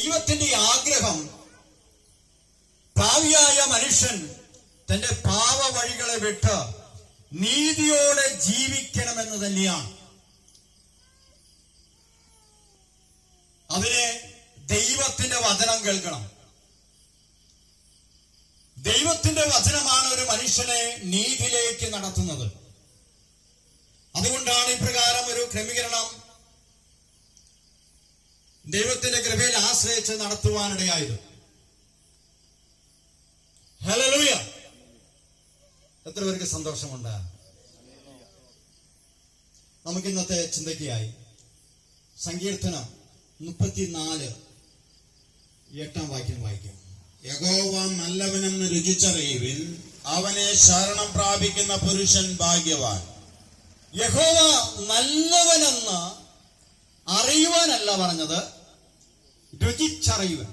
ദൈവത്തിന്റെ ആഗ്രഹം പാപിയായ മനുഷ്യൻ തന്റെ പാപ വഴികളെ വിട്ട് നീതിയോടെ ജീവിക്കണമെന്ന് തന്നെയാണ്. അതിനെ ദൈവത്തിന്റെ വചനം കേൾക്കണം. ദൈവത്തിന്റെ വചനമാണ് ഒരു മനുഷ്യനെ നീതിയിലേക്ക് നടത്തുന്നത്. അതുകൊണ്ടാണ് ഇപ്രകാരം ഒരു ക്രമീകരണം ദൈവത്തിന്റെ കൃപയിൽ ആശ്രയിച്ച് നടത്തുവാനിടയായത്. ഹല്ലേലൂയ! എത്ര പേർക്ക് സന്തോഷമുണ്ട്? നമുക്ക് ഇന്നത്തെ ചിന്തയ്ക്കായി സങ്കീർത്തനം 34 8 വാക്യം വായിക്കാം. യഹോവ നല്ലവനെന്ന് രുചിച്ചറിയുവിൻ, അവനെ ശരണം പ്രാപിക്കുന്ന പുരുഷൻ ഭാഗ്യവാൻ. യഹോവ നല്ലവനെന്ന് അറിയുവാനല്ല പറഞ്ഞത്, രുചിച്ചറിയുവാൻ.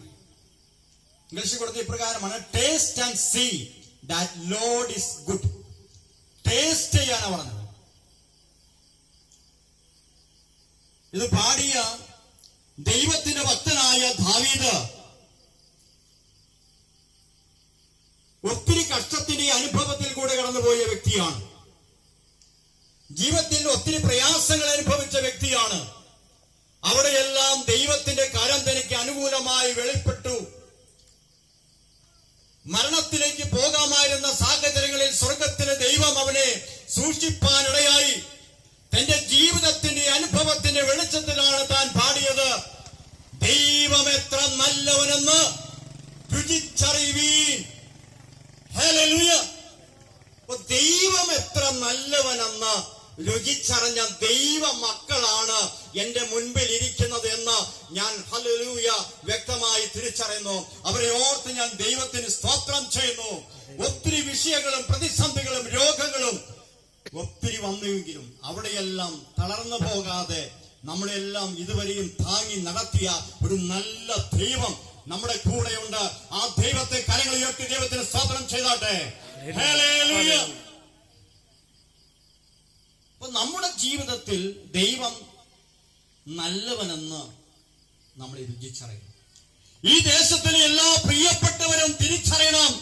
ഇംഗ്ലീഷിൽ കൊടുത്ത ഇപ്രകാരമാണ്, taste and see that Lord is good. ടേസ്റ്റ് ചെയ്യാനാണ് പറഞ്ഞത്. ഇത് പാടിയ ദൈവത്തിന്റെ ഭക്തനായ ദാവീദ് ഒത്തിരി കഷ്ടത്തിന്റെ അനുഭവത്തിൽ കൂടെ കടന്നുപോയ വ്യക്തിയാണ്. ജീവിതത്തിൽ ഒത്തിരി പ്രയാസങ്ങൾ അനുഭവിച്ച വ്യക്തിയാണ്. അവിടെയെല്ലാം ദൈവത്തിന്റെ കരം തനിക്ക് അനുകൂലമായി വെളിപ്പെട്ടു. മരണത്തിലേക്ക് പോകാമായിരുന്ന സാഹചര്യങ്ങളിൽ സ്വർഗത്തിലെ ദൈവം അവനെ സൂക്ഷിപ്പാനിടയായി. തന്റെ ജീവിതത്തിന്റെ അനുഭവത്തിന്റെ വെളിച്ചത്തിലാണ് താൻ പാടിയത്, ദൈവം എത്ര നല്ലവനെന്ന് രുചിച്ചറിയുവീൻ. ഹല്ലേലൂയ! ദൈവം എത്ര നല്ലവനെന്ന് രുചിച്ചറിഞ്ഞ ദൈവ മക്കളാണ് എന്റെ മുൻപിൽ ഇരിക്കുന്നത് എന്ന് ഞാൻ ഹല്ലേലൂയ വ്യക്തമായി തിരിച്ചറിയുന്നു. അവരെ ഓർത്ത് ഞാൻ ദൈവത്തിന് സ്തോത്രം ചെയ്യുന്നു. ഒത്തിരി വിഷയങ്ങളും പ്രതിസന്ധികളും രോഗങ്ങളും ഒത്തിരി വന്നുവെങ്കിലും അവിടെയെല്ലാം തളർന്നു പോകാതെ നമ്മളെല്ലാം ഇതുവരെയും താങ്ങി നടത്തിയ ഒരു നല്ല ദൈവം നമ്മുടെ കൂടെയുണ്ട്. ആ ദൈവത്തെ കരങ്ങൾ ഉയർത്തി ദൈവത്തിന് സ്തോത്രം ചെയ്താട്ടെ. ഹല്ലേലൂയ! അപ്പൊ നമ്മുടെ ജീവിതത്തിൽ ദൈവം നല്ലവനെന്ന് നമ്മൾ രുചിച്ചറിയണം. ഈ ദേശത്തിലെ എല്ലാ പ്രിയപ്പെട്ടവരും തിരിച്ചറിയണം,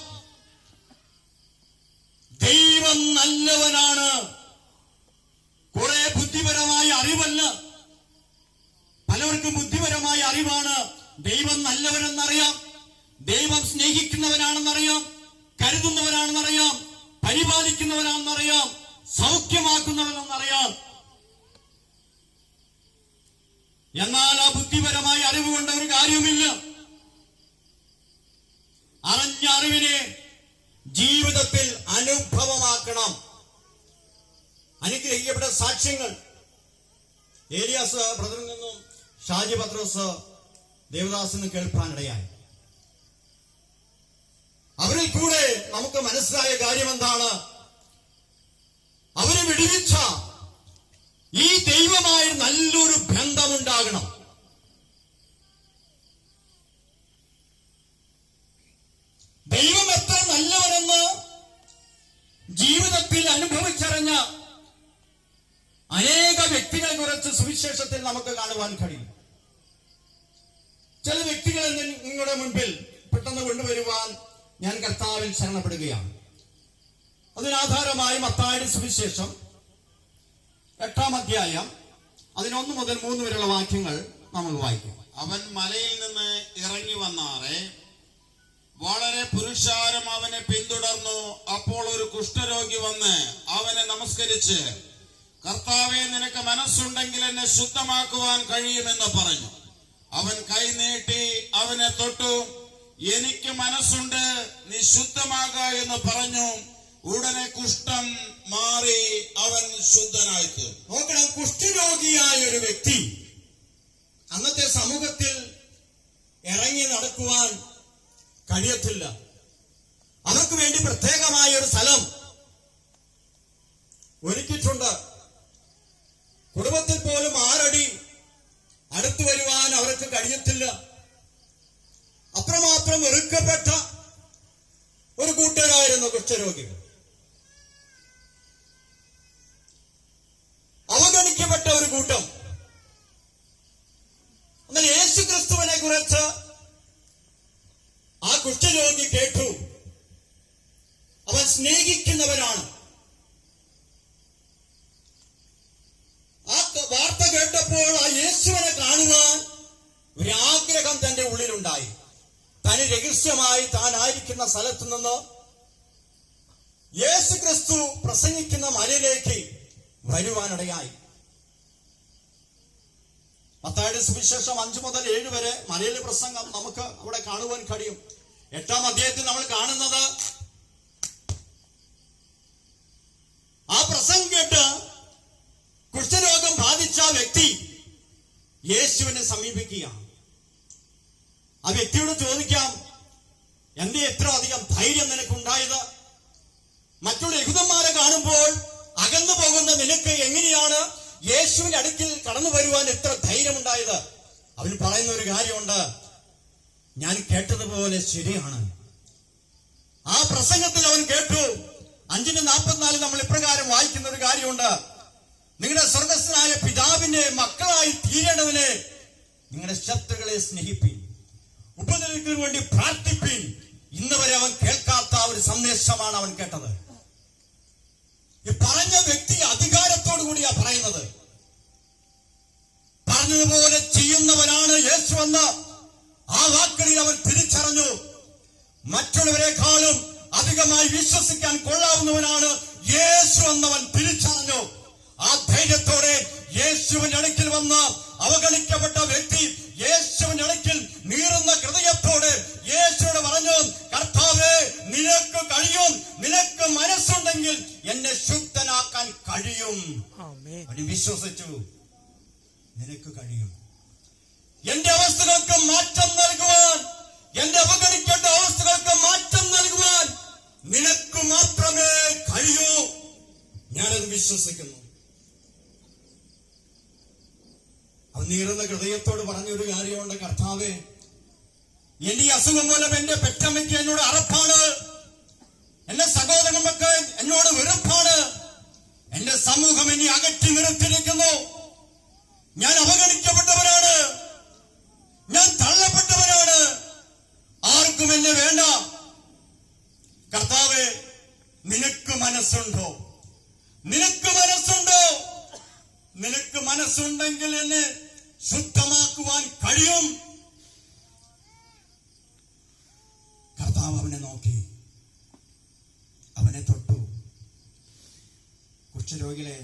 ദൈവം നല്ലവനാണ്. കുറെ ബുദ്ധിപരമായ അറിവല്ല, പലർക്കും ബുദ്ധിപരമായ അറിവാണ്. ദൈവം നല്ലവനെന്നറിയാം, ദൈവം സ്നേഹിക്കുന്നവനാണെന്നറിയാം, കരുതുന്നവനാണെന്നറിയാം, പരിപാലിക്കുന്നവനാണെന്നറിയാം, സൗഖ്യമാക്കുന്നവനെന്നറിയാം. എന്നാൽ ആ ബുദ്ധിപരമായ അറിവ് കൊണ്ട് ഒരു കാര്യവുമില്ല. അറിഞ്ഞ അറിവിനെ ജീവിതത്തിൽ അനുഭവമാക്കണം. അനുഗ്രഹിക്കപ്പെട്ട സാക്ഷ്യങ്ങൾ ഏലിയാസ് ബ്രദറിൽ നിന്നും ഷാജി പത്രോസ് ദേവദാസിന് കേൾപ്പാനിടയായി. അവരിൽ കൂടെ നമുക്ക് മനസ്സിലായ കാര്യം എന്താണ്? അവരെ വിടുവിച്ച ഈ ദൈവമായി നല്ലൊരു ബന്ധമുണ്ടാകണം. ദൈവം എത്ര നല്ലവനെന്ന് ജീവിതത്തിൽ അനുഭവിച്ചറിഞ്ഞ അനേക വ്യക്തികളെ കുറിച്ച് സുവിശേഷത്തിൽ നമുക്ക് കാണുവാൻ കഴിയും. ചില വ്യക്തികളെ നിങ്ങളുടെ മുൻപിൽ പെട്ടെന്ന് കൊണ്ടുവരുവാൻ ഞാൻ കർത്താവിൽ ശരണപ്പെടുകയാണ്. അതിനാധാരമായി മത്തായിയുടെ സുവിശേഷം 8-ാം അധ്യായം 1 മുതൽ 3 വരെയുള്ള വാക്യങ്ങൾ നമുക്ക് വായിക്കാം. അവൻ മലയിൽ നിന്ന് ഇറങ്ങി വന്നാറെ വളരെ പുരുഷാരം അവനെ പിന്തുടർന്നു. അപ്പോൾ ഒരു കുഷ്ഠരോഗി വന്ന് അവനെ നമസ്കരിച്ച്, കർത്താവേ, നിനക്ക് മനസ്സുണ്ടെങ്കിൽ എന്നെ ശുദ്ധമാക്കുവാൻ കഴിയുമെന്ന് പറഞ്ഞു. അവൻ കൈ നീട്ടി അവനെ തൊട്ടു. എനിക്ക് മനസ്സുണ്ട്, നീ ശുദ്ധമാക എന്ന് പറഞ്ഞു. ഉടനെ കുഷ്ഠം മാറി അവൻ ശുദ്ധനായി. നോക്കണം, കുഷ്ഠരോഗിയായ ഒരു വ്യക്തി അന്നത്തെ സമൂഹത്തിൽ ഇറങ്ങി നടക്കുവാൻ കഴിയത്തില്ല. അവർക്ക് വേണ്ടി പ്രത്യേകമായ ഒരു സ്ഥലം ഒരുക്കിയിട്ടുണ്ട്. കുടുംബത്തിൽ പോലും 6 അടി അടുത്തു വരുവാൻ അവർക്ക് കഴിയത്തില്ല. അത്രമാത്രം വെറുക്കപ്പെട്ട ഒരു കൂട്ടരായിരുന്നു കുഷ്ഠരോഗികൾ. അവഗണിക്കപ്പെട്ട ഒരു കൂട്ടം. എന്നാൽ യേശു ക്രിസ്തുവിനെ കുറിച്ച് കുഷ്ഠരോഗി കേട്ടു. അവൻ സ്നേഹിക്കുന്നവനാണ്. ആ വാർത്ത കേട്ടപ്പോൾ ആ യേശുവിനെ കാണുവാൻ ഒരാഗ്രഹം തന്റെ ഉള്ളിലുണ്ടായി. തനി രഹസ്യമായി താനായിരിക്കുന്ന സ്ഥലത്തു നിന്ന് യേശു ക്രിസ്തു പ്രസംഗിക്കുന്ന മലയിലേക്ക് വരുവാനിടയായി. മത്തായിയുടെ സുവിശേഷം 5 മുതൽ 7 വരെ മലയിലെ പ്രസംഗം നമുക്ക് അവിടെ കാണുവാൻ കഴിയും. 8-ാം അധ്യായത്തിൽ നമ്മൾ കാണുന്നത് ആ പ്രസംഗം കേട്ട് കുഷ്ഠരോഗം ബാധിച്ച വ്യക്തി യേശുവിനെ സമീപിക്കുകയാണ്. ആ വ്യക്തിയോട് ചോദിക്കാം, എന്തേ എത്ര അധികം ധൈര്യം നിനക്കുണ്ടായത്? മറ്റുള്ള യഹൂദന്മാരെ കാണുമ്പോൾ അകന്നു പോകുന്ന നിനക്ക് എങ്ങനെയാണ് യേശുവിന്റെ അടുക്കിൽ കടന്നു വരുവാൻ എത്ര ധൈര്യമുണ്ടായത്? അവൻ പറയുന്ന ഒരു കാര്യമുണ്ട്, ഞാൻ കേട്ടതുപോലെ ശരിയാണ്. ആ പ്രസംഗത്തിൽ അവൻ കേട്ടു. 5:44 നമ്മൾ ഇപ്രകാരം വായിക്കുന്ന ഒരു കാര്യമുണ്ട്, നിങ്ങളുടെ സ്വർഗസ്ഥനായ പിതാവിന്റെ മക്കളായി തീരേണ്ടതിന് നിങ്ങളുടെ ശത്രുക്കളെ സ്നേഹിപ്പിൻ, ഉപദ്രവിക്കുന്നതിന് വേണ്ടി പ്രാർത്ഥിപ്പിൻ. ഇന്ന് വരെ അവൻ കേൾക്കാത്ത ഒരു സന്ദേശമാണ് അവൻ കേട്ടത്. ഈ പറഞ്ഞ വ്യക്തി അധികാരത്തോടു കൂടിയാ പറയുന്നത്. പറഞ്ഞതുപോലെ ചെയ്യുന്നവനാണ് യേശു എന്ന് ആ വാക്കുകളിൽ അവൻ തിരിച്ചറിഞ്ഞു. മറ്റുള്ളവരെക്കാളും അധികമായി വിശ്വസിക്കാൻ കൊള്ളാവുന്നവനാണ് യേശു എന്നവൻ തിരിച്ചറിഞ്ഞു. ആ ധൈര്യത്തോടെ യേശുവിന്റെ അടുക്കൽ വന്ന് അവഗണിക്കപ്പെട്ട വ്യക്തി യേശുവിന്റെ അടുക്കൽ നീറുന്ന ഹൃദയത്തോടെ യേശുവോട് പറഞ്ഞു, കർത്താവേ, നിനക്ക് കഴിയും, നിനക്ക് മനസ്സുണ്ടെങ്കിൽ എന്നെ ശുദ്ധനാക്കാൻ കഴിയും. അവൻ വിശ്വസിച്ചു, നിനക്ക് കഴിയും. എന്റെ അവസ്ഥകൾക്ക് മാറ്റം നൽകുവാൻ, എന്റെ അവഗണിക്കേണ്ട അവസ്ഥകൾക്ക് മാറ്റം നൽകുവാൻ നിനക്ക് മാത്രമേ കഴിയൂ. ഞാനത് വിശ്വസിക്കുന്നു. അവൻ നീറുന്ന ഹൃദയത്തോട് പറഞ്ഞൊരു കാര്യമുണ്ട്, കർത്താവേ, എന്റെ ഈ അസുഖം മൂലം എന്റെ പെറ്റമ്മയ്ക്ക് എന്നോട് അറപ്പാണ്, എന്റെ സഹോദരങ്ങൾക്ക് എന്നോട് വെറുപ്പാണ്, എന്റെ സമൂഹം എന്നെ അകറ്റി നിർത്തിയിരിക്കുന്നു, ഞാൻ അവഗണിക്കപ്പെട്ടവരാണ്, ഞാൻ തള്ളപ്പെട്ടവരാണ്, ആർക്കും എന്നെ വേണ്ട. കർത്താവേ, നിനക്ക് മനസ്സുണ്ടോ? നിനക്ക് മനസ്സുണ്ടോ? നിനക്ക് മനസ്സുണ്ടെങ്കിൽ എന്നെ ശുദ്ധമാക്കുവാൻ കഴിയും. കർത്താവ് അവനെ നോക്കി, അവനെ തൊട്ടു. കുഷ്ഠരോഗികളെ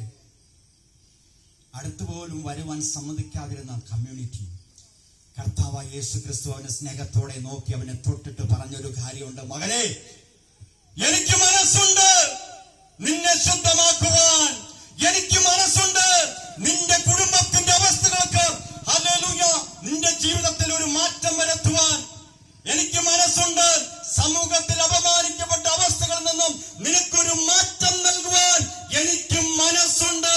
അടുത്തുപോലും വരുവാൻ സമ്മതിക്കാതിരുന്ന കമ്മ്യൂണിറ്റി, കർത്താവ് യേശു ക്രിസ്തു അവനെ സ്നേഹത്തോടെ നോക്കി അവനെ തൊട്ടിട്ട് പറഞ്ഞൊരു കാര്യമുണ്ട്, മകനെ, എനിക്ക് മനസ്സുണ്ട് നിന്നെ ശുദ്ധമാക്കുവാൻ, എനിക്ക് മനസ്സുണ്ട് നിന്റെ കുടുംബത്തിന്റെ അവസ്ഥകൾക്ക്, ഹല്ലേലൂയ, നിന്റെ ജീവിതത്തിൽ ഒരു മാറ്റം വരുത്തുവാൻ. എനിക്ക് മനസ്സുണ്ട് സമൂഹത്തിൽ അപമാനിക്കപ്പെട്ട അവസ്ഥകളിൽ നിന്നും നിനക്കൊരു മാറ്റം നൽകുവാൻ എനിക്ക് മനസ്സുണ്ട്.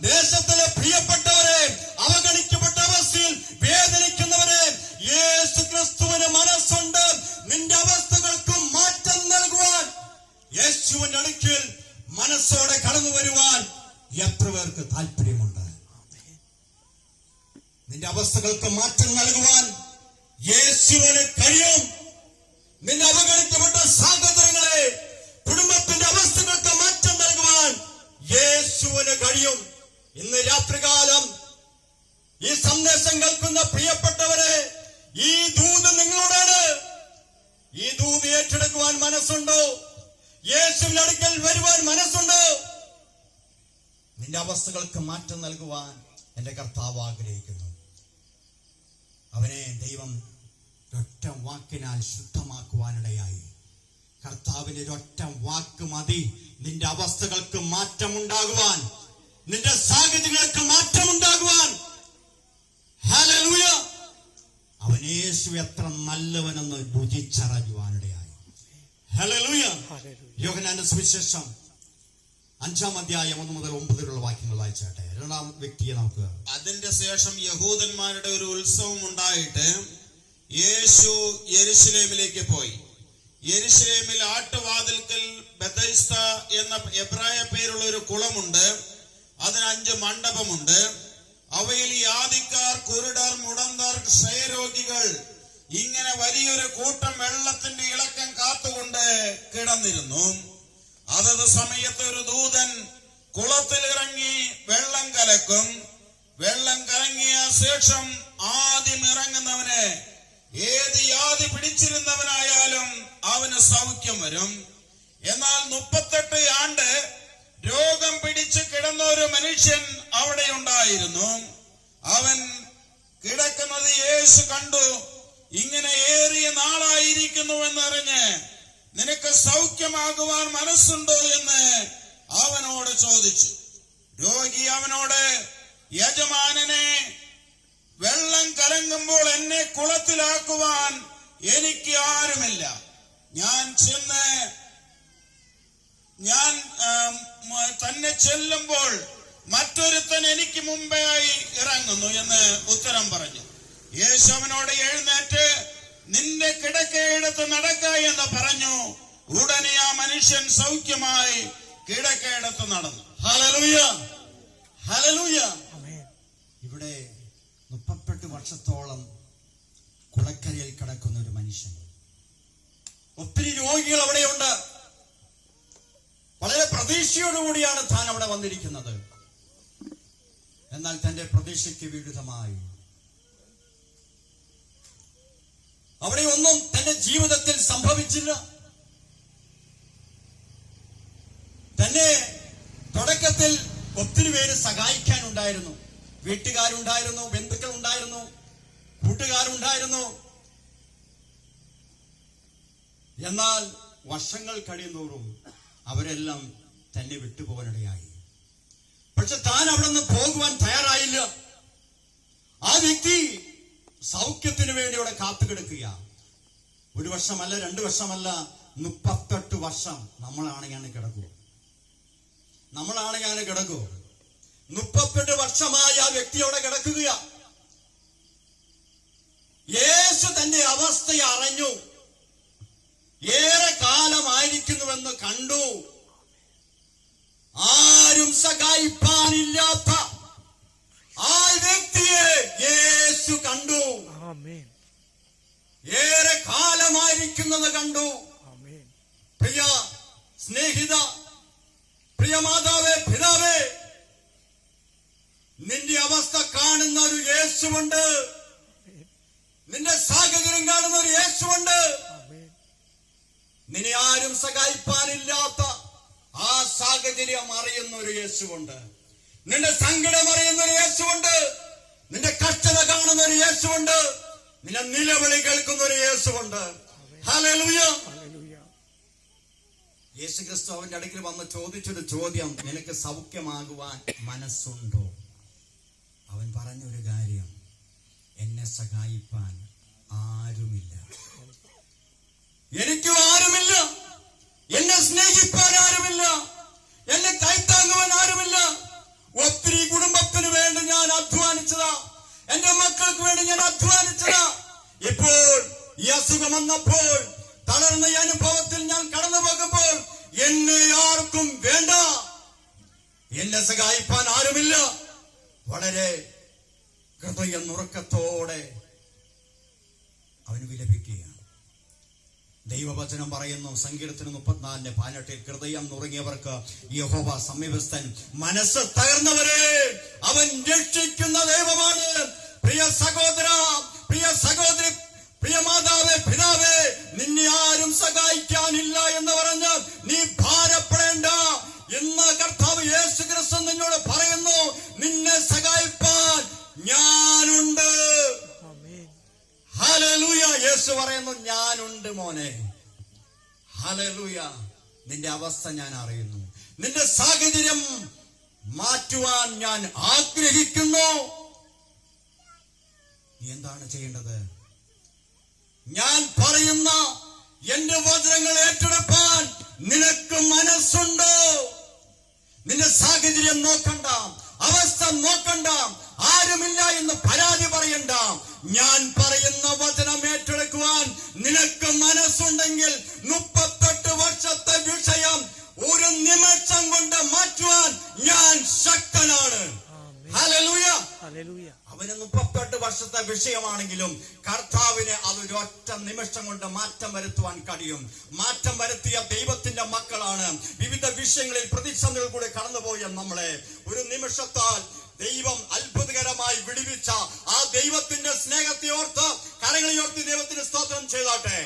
ദേശത്തിലെ പ്രിയപ്പെട്ടവരെ, അവഗണിക്കപ്പെട്ട അവസ്ഥയിൽ വേദനിക്കുന്നവരെ, യേശു ക്രിസ്തുവിന് മനസ്സുണ്ട് നിന്റെ അവസ്ഥകൾക്ക് മാറ്റം നൽകുവാൻ. യേശുവിന്റെ അടുക്കൽ മനസ്സോടെ കടന്നു വരുവാൻ എത്ര പേർക്ക് താല്പര്യമുണ്ട്? നിന്റെ അവസ്ഥകൾക്ക് മാറ്റം നൽകുവാൻ യേശുവിന് കഴിയും. നിന്റെ അവഗണിക്കപ്പെട്ട സാഹചര്യങ്ങളെ, കുടുംബത്തിന്റെ അവസ്ഥകൾക്ക് മാറ്റം നൽകുവാൻ യേശുവിന് കഴിയും. ഇന്ന് രാത്രികാലം ഈ സന്ദേശം കേൾക്കുന്ന പ്രിയപ്പെട്ടവരെ, ഈ ദൂത് നിങ്ങളോടാണ്. ഈ ദൂത് ഏറ്റെടുക്കുവാൻ മനസ്സുണ്ടോ? യേശുവിന്റെ അടുക്കൽ വരുവാൻ മനസ്സുണ്ടോ? നിന്റെ അവസ്ഥകൾക്ക് മാറ്റം നൽകുവാൻ എന്റെ കർത്താവ് ആഗ്രഹിക്കുന്നു. അവനെ ദൈവം ഒറ്റ വാക്കിനാൽ ശുദ്ധമാക്കുവാനിടയായി. കർത്താവിന്റെ ഒരൊറ്റ വാക്ക് മതി നിന്റെ അവസ്ഥകൾക്ക് മാറ്റമുണ്ടാകുവാൻ, നിന്റെ സാഹചര്യങ്ങൾക്ക് മാറ്റമുണ്ടാകുവാൻ. ഹല്ലേലൂയ! അവൻ യേശു എത്ര നല്ലവനെന്ന് രുചിച്ചറിയുവാനിടയായി. ഹല്ലേലൂയ! യോഹന്നാന്റെ സുവിശേഷം 5-ാം അധ്യായം 1 മുതൽ 9 വരെയുള്ള വാക്യങ്ങൾ വായിച്ചാട്ടെ. രണ്ടാം വ്യക്തിയെ നമുക്ക്. അതിന്റെ ശേഷം യഹൂദന്മാരുടെ ഒരു ഉത്സവം ഉണ്ടായിട്ട് യേശു യെരുശലേമിലേക്ക് പോയി. യെരുശലേമിൽ ആട്ടുവാതിൽക്കൽ ബെഥസ്ദ എന്ന എബ്രായ പേരുള്ള ഒരു കുളമുണ്ട്. അതിന് 5 മണ്ഡപമുണ്ട്. അവയിൽ യാതിക്കാർ, കുരുടർ, മുടന്തർ, ക്ഷയരോഗികൾ, ഇങ്ങനെ വലിയൊരു കൂട്ടം വെള്ളത്തിന്റെ ഇളക്കം കാത്തുകൊണ്ട് കിടന്നിരുന്നു. അതത് സമയത്ത് ഒരു ദൂതൻ കുളത്തിലിറങ്ങി വെള്ളം കലക്കും. വെള്ളം കലങ്ങിയ ശേഷം ആദ്യം ഇറങ്ങുന്നവന് ഏത് യാതി പിടിച്ചിരുന്നവനായാലും അവന് സൗഖ്യം വരും. എന്നാൽ 38 ആണ്ട് രോഗം പിടിച്ച് കിടന്ന ഒരു മനുഷ്യൻ അവിടെ ഉണ്ടായിരുന്നു. അവൻ കിടക്കുന്നത് യേശു കണ്ടു. ഇങ്ങനെ ഏറിയ നാളായിരിക്കുന്നുവെന്നറിഞ്ഞ് നിനക്ക് സൗഖ്യമാകുവാൻ മനസ്സുണ്ടോ എന്ന് അവനോട് ചോദിച്ചു. രോഗി അവനോട്, യജമാനനെ, വെള്ളം കലങ്ങുമ്പോൾ എന്നെ കുളത്തിലാക്കുവാൻ എനിക്ക് ആരുമില്ല. ഞാൻ തന്നെ ചെല്ലുമ്പോൾ മറ്റൊരുത്തൻ എനിക്ക് മുമ്പേയായി ഇറങ്ങുന്നു എന്ന് ഉത്തരം പറഞ്ഞു. യേശു അവനോട്, എഴുന്നേറ്റ് നിന്റെ കിടക്കയെടുത്ത് നടക്ക എന്ന് പറഞ്ഞു. ഉടനെ ആ മനുഷ്യൻ സൗഖ്യമായി കിടക്കയെടുത്ത് നടന്നു. Hallelujah, hallelujah. ഇവിടെ 38 വർഷത്തോളം കുളക്കരയിൽ കിടക്കുന്ന ഒരു മനുഷ്യൻ. ഒത്തിരി രോഗികൾ അവിടെയുണ്ട്. വളരെ പ്രതീക്ഷയോടുകൂടിയാണ് താൻ അവിടെ വന്നിരിക്കുന്നത്. എന്നാൽ തന്റെ പ്രതീക്ഷയ്ക്ക് വിരുദ്ധമായി അവിടെ ഒന്നും തന്റെ ജീവിതത്തിൽ സംഭവിച്ചില്ല. തന്നെ തുടക്കത്തിൽ ഒത്തിരി പേര് സഹായിക്കാനുണ്ടായിരുന്നു. വീട്ടുകാരുണ്ടായിരുന്നു, ബന്ധുക്കളുണ്ടായിരുന്നു, കൂട്ടുകാരുണ്ടായിരുന്നു. എന്നാൽ വർഷങ്ങൾ കഴിയുന്നോറും അവരെല്ലാം തന്നെ വിട്ടുപോകാനിടയായി. പക്ഷെ താൻ അവിടെ നിന്ന് പോകുവാൻ തയ്യാറായില്ല. ആ വ്യക്തി സൗഖ്യത്തിന് വേണ്ടി അവിടെ കാത്തുകിടക്കുക. 1 വർഷമല്ല, 2 വർഷമല്ല, 38 വർഷം നമ്മളാണെങ്കിൽ കിടക്കൂ. 38 വർഷമായി ആ വ്യക്തി അവിടെ കിടക്കുക. യേശു തന്റെ അവസ്ഥയെ അറിഞ്ഞു. ഏറെ കാലമായിരിക്കുന്നുവെന്ന് കണ്ടു. ആരും സഹായിപ്പാനില്ലാത്ത ആ വ്യക്തിയെ യേശു കണ്ടു. ഏറെ കാലമായിരിക്കുന്നത് കണ്ടു. പ്രിയ സ്നേഹിത, പ്രിയ മാതാവേ, പിതാവേ, നിന്റെ അവസ്ഥ കാണുന്ന ഒരു യേശുവുണ്ട്. നിന്റെ സാഹചര്യം കാണുന്ന ഒരു യേശുവുണ്ട്. നിന്നെ ആരും സഹായിപ്പാനില്ലാത്ത ആ സാഹചര്യം അറിയുന്ന ഒരു യേശുവുണ്ട്. നിന്റെ സങ്കടം അറിയുന്ന ഒരു യേശുവുണ്ട്. നിന്റെ കഷ്ടത കാണുന്ന ഒരു യേശുവുണ്ട്. നിന്റെ നിലവിളി കേൾക്കുന്ന ഒരു യേശുവുണ്ട്. ഹല്ലേലൂയ. യേശു ക്രിസ്തു അവന്റെ അടുക്കൽ വന്ന് ചോദിച്ചൊരു ചോദ്യം, നിനക്ക് സൗഖ്യമാകുവാൻ മനസ്സുണ്ടോ? അവൻ പറഞ്ഞൊരു കാര്യം, എന്നെ സഹായിപ്പാൻ ആരുമില്ല. എനിക്ക് ആരുമില്ല. എന്നെ സ്നേഹിപ്പാൻ ആരുമില്ല. എന്നെ കൈത്താങ്ങുവാൻ ആരുമില്ല. ഒത്തിരി കുടുംബത്തിന് വേണ്ടി ഞാൻ അധ്വാനിച്ചതാ. എന്റെ മക്കൾക്ക് വേണ്ടി ഞാൻ അധ്വാനിച്ചതാ. ഇപ്പോൾ ഈ അസുഖം വന്നപ്പോൾ, തളർന്ന ഈ അനുഭവത്തിൽ ഞാൻ കടന്നു പോകുമ്പോൾ എന്നെ ആർക്കും വേണ്ട. എന്നെ സഹായിപ്പാൻ ആരുമില്ല. വളരെ ഹൃദയ നുറുക്കത്തോടെ അവന് വിലപിക്കുകയാണ്. ദൈവവചനം പറയുന്നു, സങ്കീർത്തനം 34:18, ഹൃദയം നുറുങ്ങിയവർക്ക് യഹോവ സമീപസ്ഥൻ, മനസ്സ് തകർന്നവരെ അവൻ രക്ഷിക്കുന്ന ദൈവമാണ്. പ്രിയ സഹോദര, പ്രിയ സഹോദരി, പ്രിയ മാതാവേ, പിതാവേ, നിന്നെ ആരും സഹായിക്കാനില്ല എന്ന് പറഞ്ഞ് നീ ഭാരപ്പെടേണ്ട. ഇന്ന് കർത്താവ് യേശു ക്രിസ്തു നിന്നോട് പറയുന്നു, നിന്നെ സഹായിപ്പാൻ ഞാനുണ്ട്. ഹല്ലേലൂയ. യേശു പറയുന്നു, ഞാനുണ്ട് മോനെ. ഹല്ലേലൂയ. നിന്റെ അവസ്ഥ ഞാൻ അറിയുന്നു. നിന്റെ സാഹചര്യം മാറ്റുവാൻ ഞാൻ ആഗ്രഹിക്കുന്നു. നീ എന്താണ് ചെയ്യേണ്ടത്? ഞാൻ പറയുന്ന എന്റെ വചനങ്ങൾ ഏറ്റെടുപ്പാൻ നിനക്ക് മനസ്സുണ്ടോ? നിന്റെ സാഹചര്യം നോക്കണ്ട, അവസ്ഥ നോക്കണ്ട, ആരുമില്ല എന്ന് പരാതി പറയണ്ട. ഞാൻ പറയുന്ന വചനം ഏറ്റെടുക്കുവാൻ നിനക്ക് മനസ്സുണ്ടെങ്കിൽ 38 വർഷത്തെ വിഷയം ഒരു നിമിഷം കൊണ്ട് മാറ്റുവാൻ ഞാൻ ശക്തനാണ്. ഹല്ലേലൂയ. അവന് 38 വർഷം വർഷത്തെ വിഷയമാണെങ്കിലും കർത്താവിന് അതൊരൊറ്റ നിമിഷം കൊണ്ട് മാറ്റം വരുത്തുവാൻ കഴിയും. മാറ്റം വരുത്തിയ ദൈവത്തിന്റെ മക്കളാണ് വിവിധ വിഷയങ്ങളിൽ പ്രതിസന്ധികൾ കൂടെ കടന്നുപോയ നമ്മളെ ഒരു നിമിഷത്താൽ ദൈവം അത്ഭുതകരമായി വിടുവിച്ച ആ ദൈവത്തിന്റെ സ്നേഹത്തെ ഓർത്ത് കരങ്ങളോർത്ത് ദൈവത്തിന് സ്തോത്രം ചെയ്താട്ടെ.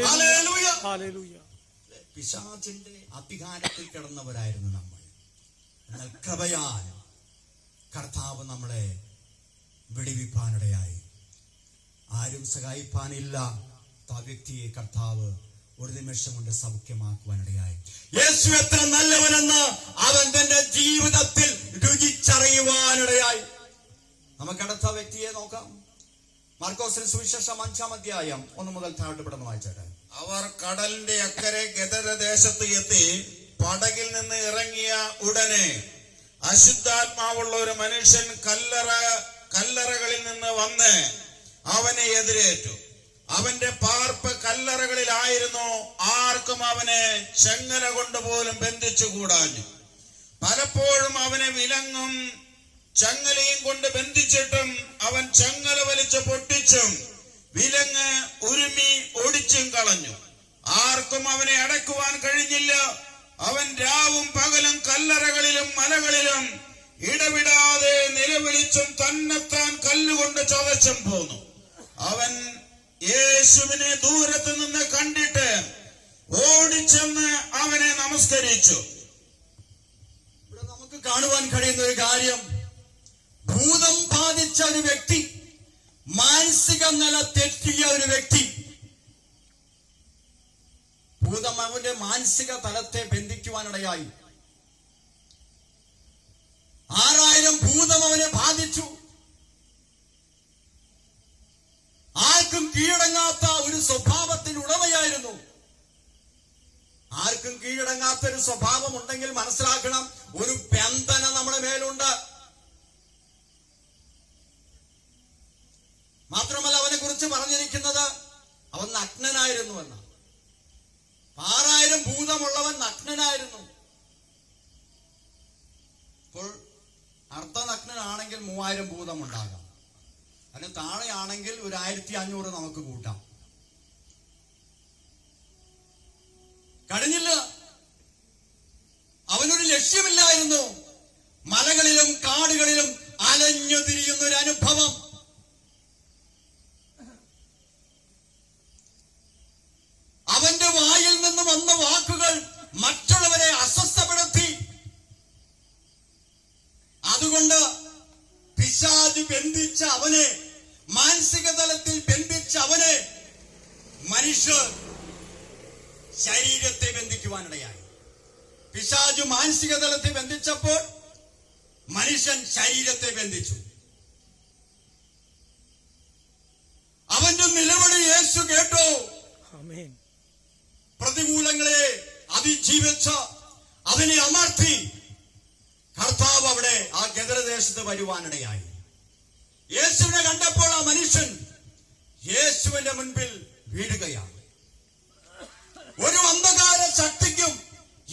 ഹല്ലേലൂയ. പിശാചിന്റെ അധികാരത്തിൽ കിടന്നവരായിരുന്നു നമ്മൾ. എന്നാൽ കൃപയാൽ കർത്താവ് നമ്മളെ വിടുവിപ്പാനിടയായി. ആരും സഹായിപ്പാനില്ല ആ വ്യക്തിയെ കർത്താവ് ഒരു നിമിഷം കൊണ്ട് സൗഖ്യമാക്കുവാനിടയായി. യേശു എത്ര നല്ലവനെന്ന് അവൻ തന്റെ ജീവിതത്തിൽ രുചിച്ചറിയുവാനിടയായി. നമുക്കടുത്ത വ്യക്തിയെ നോക്കാം. മാർക്കോസിന്റെ സുവിശേഷം 5-ാം അധ്യായം 1 മുതൽ താഴോട്ട് പെട്ടെന്ന് വായിച്ചാട്ടെ. അവർ കടലിന്റെ അക്കരെ ഗദരദേശത്ത് എത്തി. പടകിൽ നിന്ന് ഇറങ്ങിയ ഉടനെ അശുദ്ധാത്മാവുള്ള ഒരു മനുഷ്യൻ കല്ലറകളിൽ നിന്ന് വന്ന് അവനെ എതിരേറ്റു. അവന്റെ പാർപ്പ് കല്ലറകളിലായിരുന്നു. ആർക്കും അവനെ ചെങ്ങല കൊണ്ടുപോലും ബന്ധിച്ചുകൂടാഞ്ഞു. പലപ്പോഴും അവനെ വിലങ്ങും ചങ്ങലയും കൊണ്ട് ബന്ധിച്ചിട്ടും അവൻ ചങ്ങല വലിച്ചു പൊട്ടിച്ചും വിലങ്ങ് ഉരുമി ഒടിച്ചും കളഞ്ഞു. ആർക്കും അവനെ അടക്കുവാൻ കഴിഞ്ഞില്ല. അവൻ രാവും പകലും കല്ലറകളിലും മലകളിലും ഇടവിടാതെ നിലവിളിച്ചും തന്നെത്താൻ കല്ലുകൊണ്ട് ചതച്ചും പോന്നു. അവൻ യേശുവിനെ ദൂരത്ത് നിന്ന് കണ്ടിട്ട് ഓടിച്ചെന്ന് അവനെ നമസ്കരിച്ചു. ഇവിടെ നമുക്ക് കാണുവാൻ കഴിയുന്ന ഒരു കാര്യം, ഭൂതം ബാധിച്ച ഒരു വ്യക്തി, മാനസിക നില തെറ്റിയ ഒരു വ്യക്തി, ഭൂതം അവന്റെ മാനസിക തലത്തെ ബന്ധിക്കുവാനിടയായി. 6000 ഭൂതം അവനെ ബാധിച്ചു. ആർക്കും കീഴടങ്ങാത്ത ഒരു സ്വഭാവത്തിന് ഉടമയായിരുന്നു. ആർക്കും കീഴടങ്ങാത്ത ഒരു സ്വഭാവം ഉണ്ടെങ്കിൽ മനസ്സിലാക്കണം, ഒരു ബന്ധനം നമ്മുടെ മേലുണ്ട്. മാത്രമല്ല അവനെ കുറിച്ച് പറഞ്ഞിരിക്കുന്നത് അവൻ നഗ്നനായിരുന്നു എന്നാണ്. 6000 ഭൂതമുള്ളവൻ നഗ്നനായിരുന്നു. അപ്പോൾ അർദ്ധനഗ്നനാണെങ്കിൽ 3000 ഭൂതം ഉണ്ടാകാം. അതിന് താഴെയാണെങ്കിൽ ഒരു 1500 നമുക്ക് കൂട്ടാം. കഴിഞ്ഞില്ല. അവനൊരു ലക്ഷ്യമില്ലായിരുന്നു. മലകളിലും കാടുകളിലും അലഞ്ഞു തിരിയുന്ന ഒരു അനുഭവം. അവന്റെ വായിൽ നിന്ന് വന്ന വാക്കുകൾ മറ്റുള്ളവരെ അസ്വസ്ഥപ്പെടുത്തി. അതുകൊണ്ട് പിശാച് ബന്ധിച്ച അവനെ, മാനസിക തലത്തിൽ ബന്ധിച്ച അവനെ മനുഷ്യർ ശരീരത്തെ ബന്ധിക്കുവാനിടയായി. പിശാച് മാനസിക തലത്തിൽ ബന്ധിച്ചപ്പോൾ മനുഷ്യൻ ശരീരത്തെ ബന്ധിച്ചു. അവന്റെ നിലവിളി യേശു കേട്ടു. പ്രതികൂലങ്ങളെ അതിജീവിച്ച് അതിനെ അമർത്തി കർത്താവ് അവിടെ ആ ഗദരദേശത്ത് വരുവാനിടയായി. യേശുവിനെ കണ്ടപ്പോൾ ആ മനുഷ്യൻ യേശുവിന്റെ മുൻപിൽ വീഴുകയാണ്. ഒരു അന്ധകാര ശക്തിക്കും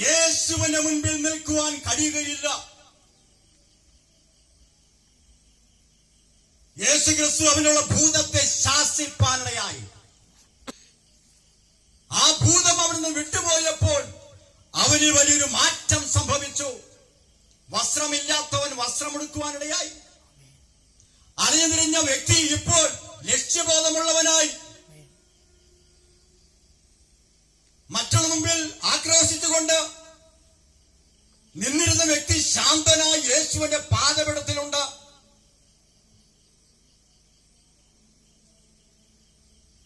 യേശുവിന്റെ മുൻപിൽ നിൽക്കുവാൻ കഴിയുകയില്ല. യേശു ക്രിസ്തു അവനുള്ള ഭൂതത്തെ ശാസിപ്പാനിടയായി. ആ ഭൂതം അവിടുന്ന് വിട്ടുപോയപ്പോൾ അവന് വലിയൊരു മാറ്റം സംഭവിച്ചു. വസ്ത്രമില്ലാത്തവൻ വസ്ത്രമെടുക്കുവാനിടയായി. അണിഞ്ഞുതിരിഞ്ഞ വ്യക്തി ഇപ്പോൾ ലക്ഷ്യബോധമുള്ളവനായി. മറ്റുള്ള മുമ്പിൽ ആക്രോശിച്ചുകൊണ്ട് നിന്നിരുന്ന വ്യക്തി ശാന്തനായി യേശുവിന്റെ പാദപീഠത്തിലുണ്ട്.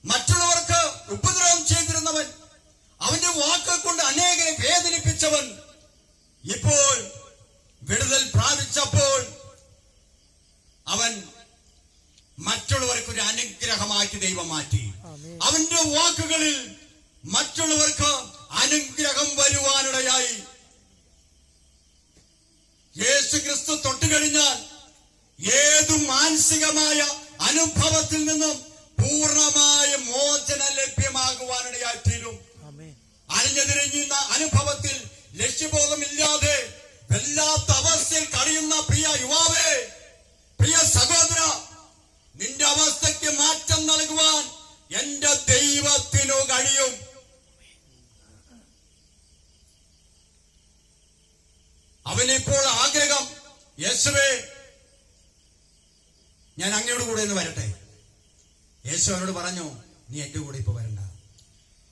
മറ്റുള്ളവർക്ക് ഉപദ്രവം ചെയ്തിരുന്നവൻ, അവന്റെ വാക്കുകൾ കൊണ്ട് അനേകരെ വേദനിപ്പിച്ചവൻ ഇപ്പോൾ വിടുതൽ പ്രാപിച്ചപ്പോൾ അവൻ മറ്റുള്ളവർക്ക് ഒരു അനുഗ്രഹമാക്കി ദൈവം മാറ്റി. അവന്റെ വാക്കുകളിൽ മറ്റുള്ളവർക്ക് അനുഗ്രഹം വരുവാനിടയായി. യേശു ക്രിസ്തു തൊട്ടുകഴിഞ്ഞാൽ ഏതു മാനസികമായ അനുഭവത്തിൽ നിന്നും പൂർണ്ണമായ മോചനം ലഭ്യമാകുവാനിടയായി തീരും. അണിഞ്ഞതിരിഞ്ഞുന്ന അനുഭവത്തിൽ ലക്ഷ്യബോധമില്ലാതെ വല്ലാത്ത അവസ്ഥയിൽ കഴിയുന്ന പ്രിയ യുവാവേ, പ്രിയ സഹോദര, നിന്റെ അവസ്ഥയ്ക്ക് മാറ്റം നൽകുവാൻ എന്റെ ദൈവത്തിനു കഴിയും. അവനിപ്പോൾ ആഗ്രഹം, യേശുവേ ഞാൻ അങ്ങയുടെ കൂടെ ഒന്ന് വരട്ടെ. യേശു അവനോട് പറഞ്ഞു, നീ എന്റെ കൂടെ ഇപ്പൊ വരണ്ട.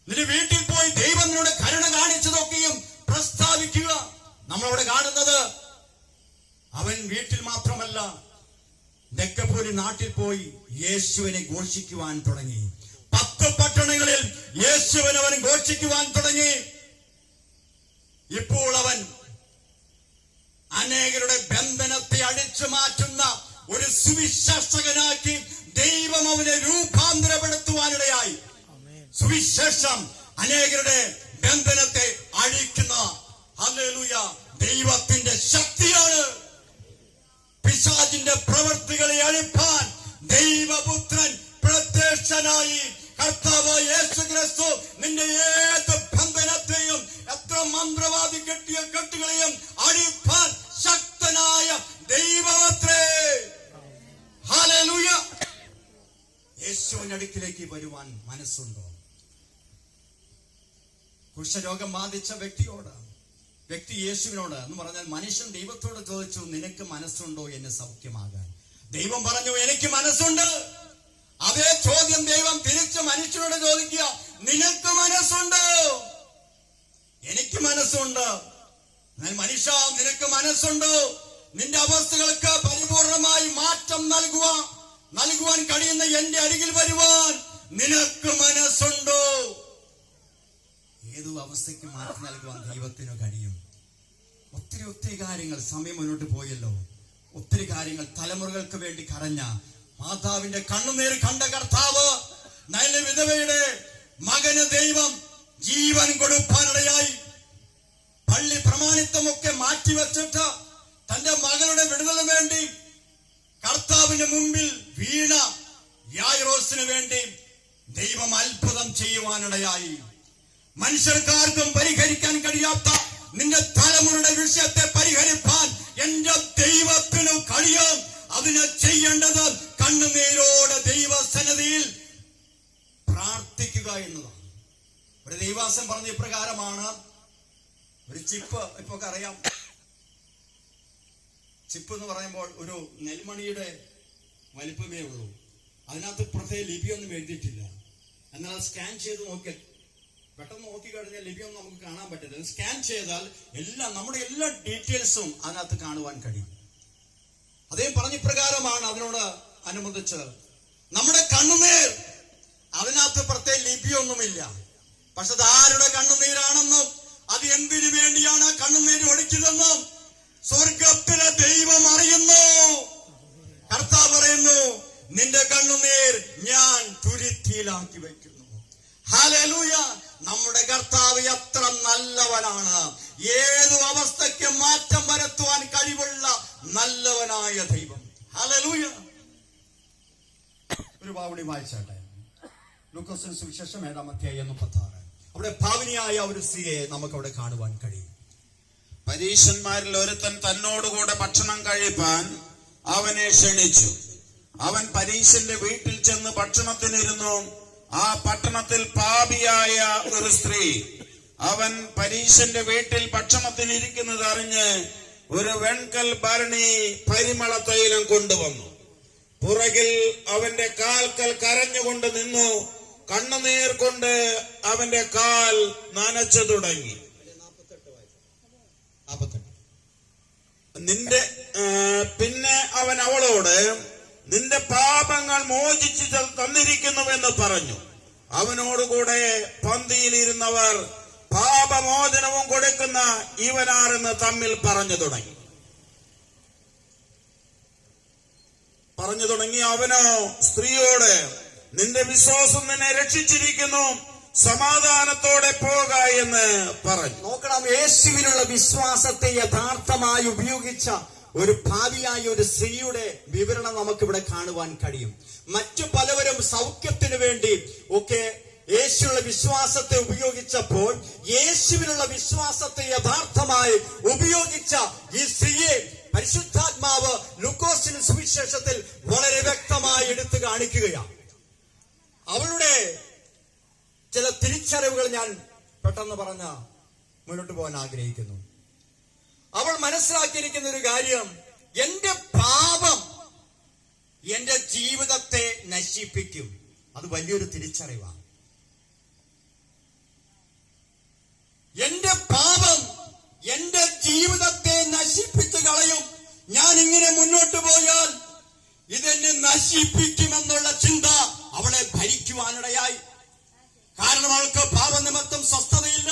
നിന്റെ വീട്ടിൽ പോയി ദൈവം നിന്നോട് കരുണ കാണിച്ചതൊക്കെയും പ്രസ്താവിക്കുക. നമ്മളവിടെ കാണുന്നത് അവൻ വീട്ടിൽ മാത്രമല്ല, ദെക്കപ്പോലി നാട്ടിൽ പോയി യേശുവിനെ ഘോഷിക്കുവാൻ തുടങ്ങി. 10 പട്ടണങ്ങളിൽ യേശുവിനെ അവൻ ഘോഷിക്കുവാൻ തുടങ്ങി. ഇപ്പോൾ അവൻ അനേകരുടെ ബന്ധനത്തെ അടിച്ചു മാറ്റുന്ന ഒരു സുവിശേഷകനാക്കി ദൈവം അവനെ രൂപാന്തരപ്പെടുത്തുവാനിടയായി. സുവിശേഷം അനേകരുടെ ബന്ധനത്തെ അഴിക്കുന്ന ഹല്ലേലൂയ ദൈവത്തിന്റെ ശക്തിയാണ്. പിശാചിന്റെ പ്രവൃത്തികളെ അഴിപ്പാൻ ദൈവപുത്രൻ പ്രത്യക്ഷനായി. കർത്താവായ യേശു ക്രിസ്തു നിന്റെ ഏത് ബന്ധനത്തെയും എത്ര മന്ത്രവാദി കെട്ടിയ കെട്ടുകളെയും അഴിപ്പാൻ ശക്തനായ ദൈവമത്രേ. ഹല്ലേലൂയ. യേശുവിന്റെ അടുക്കിലേക്ക് വരുവാൻ മനസ്സുണ്ടോ? കുഷ്ഠരോഗം ബാധിച്ച വ്യക്തി യേശുവിനോട് എന്ന് പറഞ്ഞാൽ മനുഷ്യൻ ദൈവത്തോട് ചോദിച്ചു, നിനക്ക് മനസ്സുണ്ടോ എന്നെ സൗഖ്യമാകാൻ? ദൈവം പറഞ്ഞു, എനിക്ക് മനസ്സുണ്ട്. അതേ ചോദ്യം ദൈവം തിരിച്ച് മനുഷ്യനോട് ചോദിക്കുക, നിനക്ക് മനസ്സുണ്ടോ? എനിക്ക് മനസ്സുണ്ട്. മനുഷ്യ, നിനക്ക് മനസ്സുണ്ടോ? നിന്റെ അവസ്ഥകൾക്ക് പരിപൂർണമായി മാറ്റം നൽകുവാൻ കഴിയുന്ന എന്റെ അരികിൽ വരുവാൻ നിനക്ക് മനസ്സുണ്ടോ? ഏതു അവസ്ഥയ്ക്ക് മാറ്റം നൽകുവാൻ ദൈവത്തിന് കഴിയും. ഒത്തിരി കാര്യങ്ങൾ, സമയം മുന്നോട്ട് പോയല്ലോ, ഒത്തിരി കാര്യങ്ങൾ തലമുറകൾക്ക് വേണ്ടി കരഞ്ഞ മാതാവിന്റെ കണ്ണുനീർ കണ്ട കർത്താവ് നല്ല വിധവയുടെ മകന് ദൈവം ജീവൻ കൊടുപ്പാനിടയായി. പള്ളി പ്രമാണിത്വമൊക്കെ മാറ്റിവെച്ചിട്ട് തന്റെ മകളുടെ വിടുതലിന് വേണ്ടി കർത്താവിന് മുമ്പിൽ വീണ യായിറോസിന് വേണ്ടി ദൈവം അത്ഭുതം ചെയ്യുവാനിടയായി. മനുഷ്യർക്കാർക്കും പരിഹരിക്കാൻ കഴിയാത്ത നിന്റെ തലമുറയുടെ വിഷയത്തെ പരിഹരിപ്പാൻ എന്റെ ദൈവത്തിനു കഴിയും. അതിനെ ചെയ്യേണ്ടത് കണ്ണുനീരോടെ ദൈവസന്നിധിയിൽ പ്രാർത്ഥിക്കുക എന്നതാണ്. ഒരു ദൈവാസൻ പറഞ്ഞ ഇപ്രകാരമാണ്, ഒരു ചിപ്പ് ഇപ്പൊ അറിയാം. ചിപ്പ് എന്ന് പറയുമ്പോൾ ഒരു നെൽമണിയുടെ വലിപ്പമേ ഉള്ളൂ. അതിനകത്ത് പ്രത്യേക ലിപിയൊന്നും എഴുതിയിട്ടില്ല. എന്നാൽ അത് സ്കാൻ ചെയ്ത് നോക്കിയാൽ, പെട്ടെന്ന് നോക്കിക്കഴിഞ്ഞാൽ ലിപിയൊന്നും നമുക്ക് കാണാൻ പറ്റില്ല. സ്കാൻ ചെയ്താൽ നമ്മുടെ എല്ലാ ഡീറ്റെയിൽസും അതിനകത്ത് കാണുവാൻ കഴിയും. അദ്ദേഹം പറഞ്ഞ പ്രകാരമാണ് അതിനോട് അനുബന്ധിച്ച് നമ്മുടെ കണ്ണുനീർ, അതിനകത്ത് പ്രത്യേക ലിപിയൊന്നുമില്ല. പക്ഷെ അത് ആരുടെ കണ്ണുനീരാണെന്നും അത് എന്തിനു വേണ്ടിയാണ് കണ്ണുനീര് ഒഴിക്കുന്നതെന്നും സ്വർഗത്തിലെ ദൈവം അറിയുന്നു. കർത്താവ് പറയുന്നു, നിന്റെ കണ്ണുനീർ ഞാൻ തുരുത്തിയിലാക്കി വയ്ക്കുന്നു. ഹല്ലേലൂയ. നമ്മുടെ കർത്താവ് എത്ര നല്ലവനാണ്. ഏതു അവസ്ഥയ്ക്ക് മാറ്റം വരുത്തുവാൻ കഴിവുള്ള നല്ലവനായ ദൈവം. ഹല്ലേലൂയ. ഒരു ഭാവണി വായിച്ചാട്ടെ. ലൂക്കോസിന് സുവിശേഷം 7:36. അവിടെ ഭാവനിയായ ഒരു സ്ത്രീയെ നമുക്ക് അവിടെ കാണുവാൻ കഴിയും. പരീശന്മാരിൽ ഒരുത്തൻ തന്നോടുകൂടെ ഭക്ഷണം കഴിപ്പാൻ അവനെ ക്ഷണിച്ചു. അവൻ പരീശന്റെ വീട്ടിൽ ചെന്ന് ഭക്ഷണത്തിനിരുന്നു. ആ പട്ടണത്തിൽ പാപിയായ ഒരു സ്ത്രീ അവൻ പരീശന്റെ വീട്ടിൽ ഭക്ഷണത്തിനിരിക്കുന്നത് അറിഞ്ഞ് ഒരു വെൺകൽ ഭരണി പരിമള തൈലം കൊണ്ടുവന്നു. പുറകിൽ അവന്റെ കാൽക്കൽ കരഞ്ഞുകൊണ്ട് നിന്നു. കണ്ണുനീർ കൊണ്ട് അവന്റെ കാൽ നനച്ചു തുടങ്ങി. പിന്നെ അവൻ അവളോട്, നിന്റെ പാപങ്ങൾ മോചിച്ചു തന്നിരിക്കുന്നുവെന്ന് പറഞ്ഞു. അവനോടുകൂടെ പന്തിയിലിരുന്നവർ പാപമോചനവും കൊടുക്കുന്ന ഇവനാരെന്ന് തമ്മിൽ പറഞ്ഞു തുടങ്ങി. അവനോ സ്ത്രീയോട്, നിന്റെ വിശ്വാസം നിന്നെ രക്ഷിച്ചിരിക്കുന്നു, സമാധാനത്തോടെ പോക എന്ന് പറഞ്ഞു. നോക്കണം, യേശുവിനുള്ള വിശ്വാസത്തെ യഥാർത്ഥമായി ഉപയോഗിച്ച ഒരു ഭാവിയായ ഒരു സ്ത്രീയുടെ വിവരണം നമുക്കിവിടെ കാണുവാൻ കഴിയും. മറ്റു പലവരും സൗഖ്യത്തിന് വേണ്ടി ഒക്കെ യേശുവിനുള്ള വിശ്വാസത്തെ ഉപയോഗിച്ചപ്പോൾ യേശുവിനുള്ള വിശ്വാസത്തെ യഥാർത്ഥമായി ഉപയോഗിച്ച ഈ സ്ത്രീയെ പരിശുദ്ധാത്മാവ് ലൂക്കോസിന്റെ സുവിശേഷത്തിൽ വളരെ വ്യക്തമായി എടുത്തു കാണിക്കുകയാണ്. അവളുടെ ചില തിരിച്ചറിവുകൾ ഞാൻ പെട്ടെന്ന് പറഞ്ഞ് മുന്നോട്ട് പോകാൻ ആഗ്രഹിക്കുന്നു. അവൾ മനസ്സിലാക്കിയിരിക്കുന്ന ഒരു കാര്യം, എന്റെ പാപം എന്റെ ജീവിതത്തെ നശിപ്പിക്കും. അത് വലിയൊരു തിരിച്ചറിവാണ്. എന്റെ പാപം എന്റെ ജീവിതത്തെ നശിപ്പിച്ചു കളയും. ഞാൻ ഇങ്ങനെ മുന്നോട്ട് പോയാൽ ഇതെന്നെ നശിപ്പിക്കുമെന്നുള്ള ചിന്ത അവളെ ഭരിക്കുവാനിടയായി. കാരണം അവൾക്ക് പാപനിമിത്തം സ്വസ്ഥതയില്ല,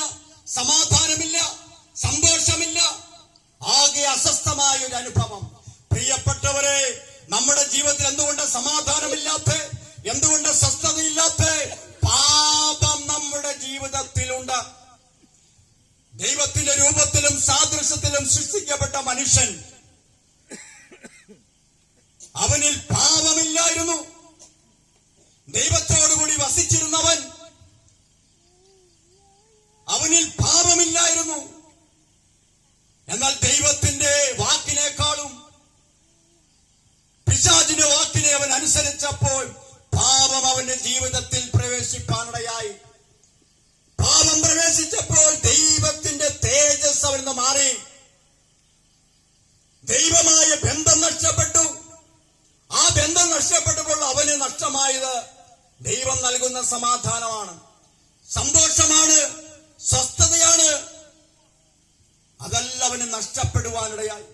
സമാധാനമില്ല, സന്തോഷമില്ല, ആകെ അസ്വസ്ഥമായ ഒരു അനുഭവം. പ്രിയപ്പെട്ടവരെ, നമ്മുടെ ജീവിതത്തിൽ എന്തുകൊണ്ട് സമാധാനമില്ലാത്ത, എന്തുകൊണ്ട് സ്വസ്ഥതയില്ലാത്ത? പാപം നമ്മുടെ ജീവിതത്തിലുണ്ട്. ദൈവത്തിന്റെ രൂപത്തിലും സാദൃശ്യത്തിലും സൃഷ്ടിക്കപ്പെട്ട മനുഷ്യൻ, അവനിൽ പാപമില്ലായിരുന്നു. ദൈവത്തോടുകൂടി വസിച്ചിരുന്നവൻ, അവനിൽ പാപമില്ലായിരുന്നു. എന്നാൽ ദൈവത്തിന്റെ വാക്കിനേക്കാളും പിശാചിന്റെ വാക്കിനെ അവൻ അനുസരിച്ചപ്പോൾ പാപം അവന്റെ ജീവിതത്തിൽ പ്രവേശിപ്പാനിടയായി. പാപം പ്രവേശിച്ചപ്പോൾ ദൈവത്തിന്റെ തേജസ് അവനിൽ നിന്ന് മാറി. ദൈവമായ ബന്ധം നഷ്ടപ്പെട്ടു. ആ ബന്ധം നഷ്ടപ്പെട്ടപ്പോൾ അവന് നഷ്ടമായത് ദൈവം നൽകുന്ന സമാധാനമാണ്, സന്തോഷമാണ്, സ്വസ്ഥതയാണ്. അതെല്ലാം അവന് നഷ്ടപ്പെടുവാനിടയായി.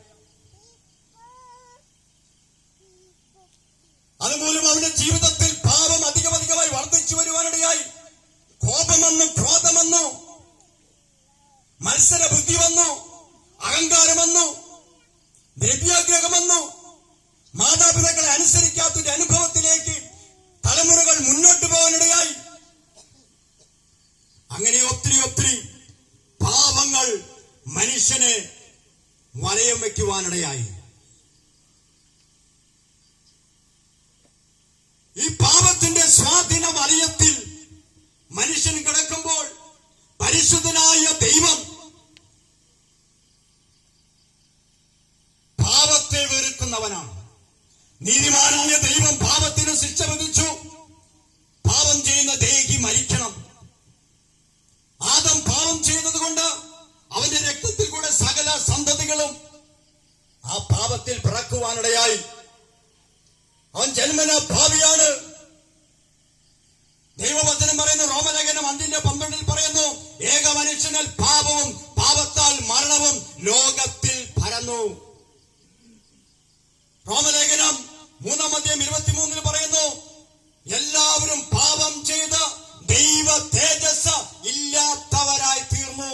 അതുമൂലം അവന്റെ ജീവിതത്തിൽ പാപം അധികമധികമായി വർദ്ധിച്ചു വരുവാനിടയായി. കോപം വന്നു, ക്രോധം വന്നു, മത്സര ബുദ്ധി വന്നു, അഹങ്കാരം വന്നു, ദ്രവ്യാഗ്രഹം വന്നു. മാതാപിതാക്കളെ അനുസരിക്കാത്തൊരു അനുഭവത്തിലേക്ക് തലമുറകൾ മുന്നോട്ട് പോകാനിടയായി. അങ്ങനെ ഒത്തിരി ഒത്തിരി പാപങ്ങൾ മനുഷ്യനെ വലയം വയ്ക്കുവാനിടയായി. ഈ പാപത്തിന്റെ സ്വാധീന വലയത്തിൽ മനുഷ്യൻ കിടക്കുമ്പോൾ പരിശുദ്ധനായ ദൈവം പാപത്തെ വെറുക്കുന്നവനാണ്. നീതിമാനായ ദൈവം പാപത്തിന് ശിക്ഷ വിധിച്ചു. പാപം ചെയ്യുന്ന ദേഹി മരിക്കണം. ആദം പാപം ചെയ്തതുകൊണ്ട് അവന്റെ രക്തത്തിൽ കൂടെ സകല സന്തതികളും ആ പാപത്തിൽ പിറക്കുവാനിടയായി. അവൻ ജന്മന പാപിയാണ്. ദൈവവചനം പറയുന്നു, റോമലേഖനം 5:12 പറയുന്നു, ഏക മനുഷ്യനാൽ പാപവും പാപത്താൽ മരണവും ലോകത്തിൽ പരന്നു. റോമലേഖനം 3:23 പറയുന്നു, എല്ലാവരും പാപം ചെയ്ത് ദൈവ തേജസ് ഇല്ലാത്തവരായി തീർന്നു.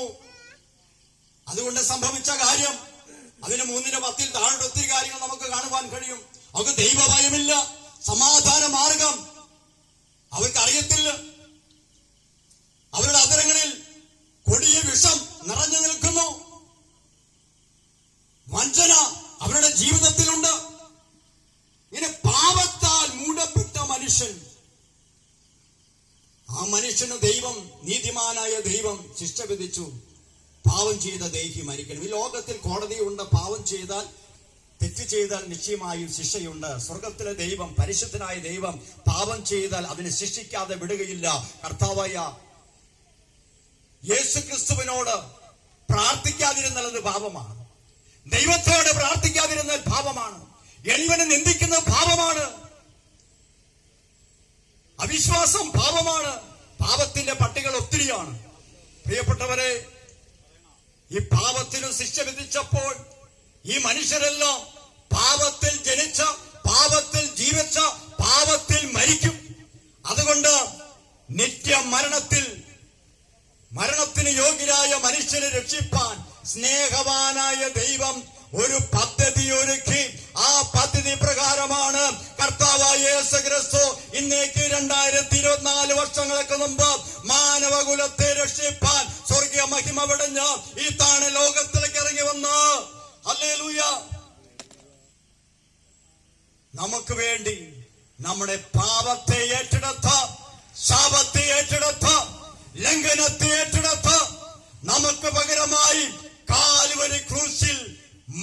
അതുകൊണ്ട് സംഭവിച്ച കാര്യം, അതിന് 3:10 താഴെ ഒത്തിരി കാര്യങ്ങൾ നമുക്ക് കാണുവാൻ കഴിയും. അവർക്ക് ദൈവഭയമില്ല, സമാധാന മാർഗം അവർക്ക് അറിയത്തില്ല. അവരുടെ അധരങ്ങളിൽ കൊടിയ വിഷം നിറഞ്ഞു നിൽക്കുന്നു. വഞ്ചന അവരുടെ ജീവിതത്തിലുണ്ട്. ഇങ്ങനെ പാപത്താൽ മൂടപ്പെട്ട മനുഷ്യൻ, ആ മനുഷ്യന് ദൈവം, നീതിമാനായ ദൈവം ശിക്ഷ വിധിച്ചു. പാവം ചെയ്ത ദേഹി മരിക്കണം. ഈ ലോകത്തിൽ കോടതിയുണ്ട്. പാവം ചെയ്താൽ, തെറ്റ് ചെയ്താൽ നിശ്ചയമായും ശിക്ഷയുണ്ട്. സ്വർഗത്തിലെ ദൈവം, പരിശുദ്ധനായ ദൈവം പാപം ചെയ്താൽ അതിനെ ശിക്ഷിക്കാതെ വിടുകയില്ല. കർത്താവായ യേശു ക്രിസ്തുവിനോട് പ്രാർത്ഥിക്കാതിരുന്നത് പാപമാണ്. ദൈവത്തോട് പ്രാർത്ഥിക്കാതിരുന്നാൽ പാപമാണ്. എളിവനെ നിന്ദിക്കുന്നത് പാപമാണ്. അവിശ്വാസം പാപമാണ്. പാപത്തിന്റെ പട്ടികൾ ഒത്തിരിയാണ്. പ്രിയപ്പെട്ടവരെ, ഈ പാപത്തിനും ശിക്ഷ വിധിച്ചപ്പോൾ ഈ മനുഷ്യരെല്ലാം പാപത്തിൽ ജനിച്ച, പാപത്തിൽ ജീവിച്ച, പാപത്തിൽ മരിക്കും. അതുകൊണ്ട് മരണത്തിന് യോഗ്യരായ മനുഷ്യനെ രക്ഷിപ്പാൻ സ്നേഹവാനായ ദൈവം ഒരു പദ്ധതി ഒരുക്കി. ആ പദ്ധതി പ്രകാരമാണ് കർത്താവായ യേശു ക്രിസ്തു ഇന്നേക്ക് 2024 വർഷങ്ങൾക്ക് മുമ്പ് മാനവകുലത്തെ രക്ഷിപ്പാൻ സ്വർഗീയ മഹിമ വെടിഞ്ഞ് ഈ താണ ലോകത്തിലേക്ക് ഇറങ്ങി വന്ന്, ഹല്ലേലൂയ, നമുക്ക് വേണ്ടി നമ്മുടെ പാപത്തെ ഏറ്റെടുത്ത്, ശാപത്തെ ഏറ്റെടുത്ത്, ലംഘനത്തെ ഏറ്റെടുത്ത് നമുക്ക് പകരമായി കാൽവരി ക്രൂശിൽ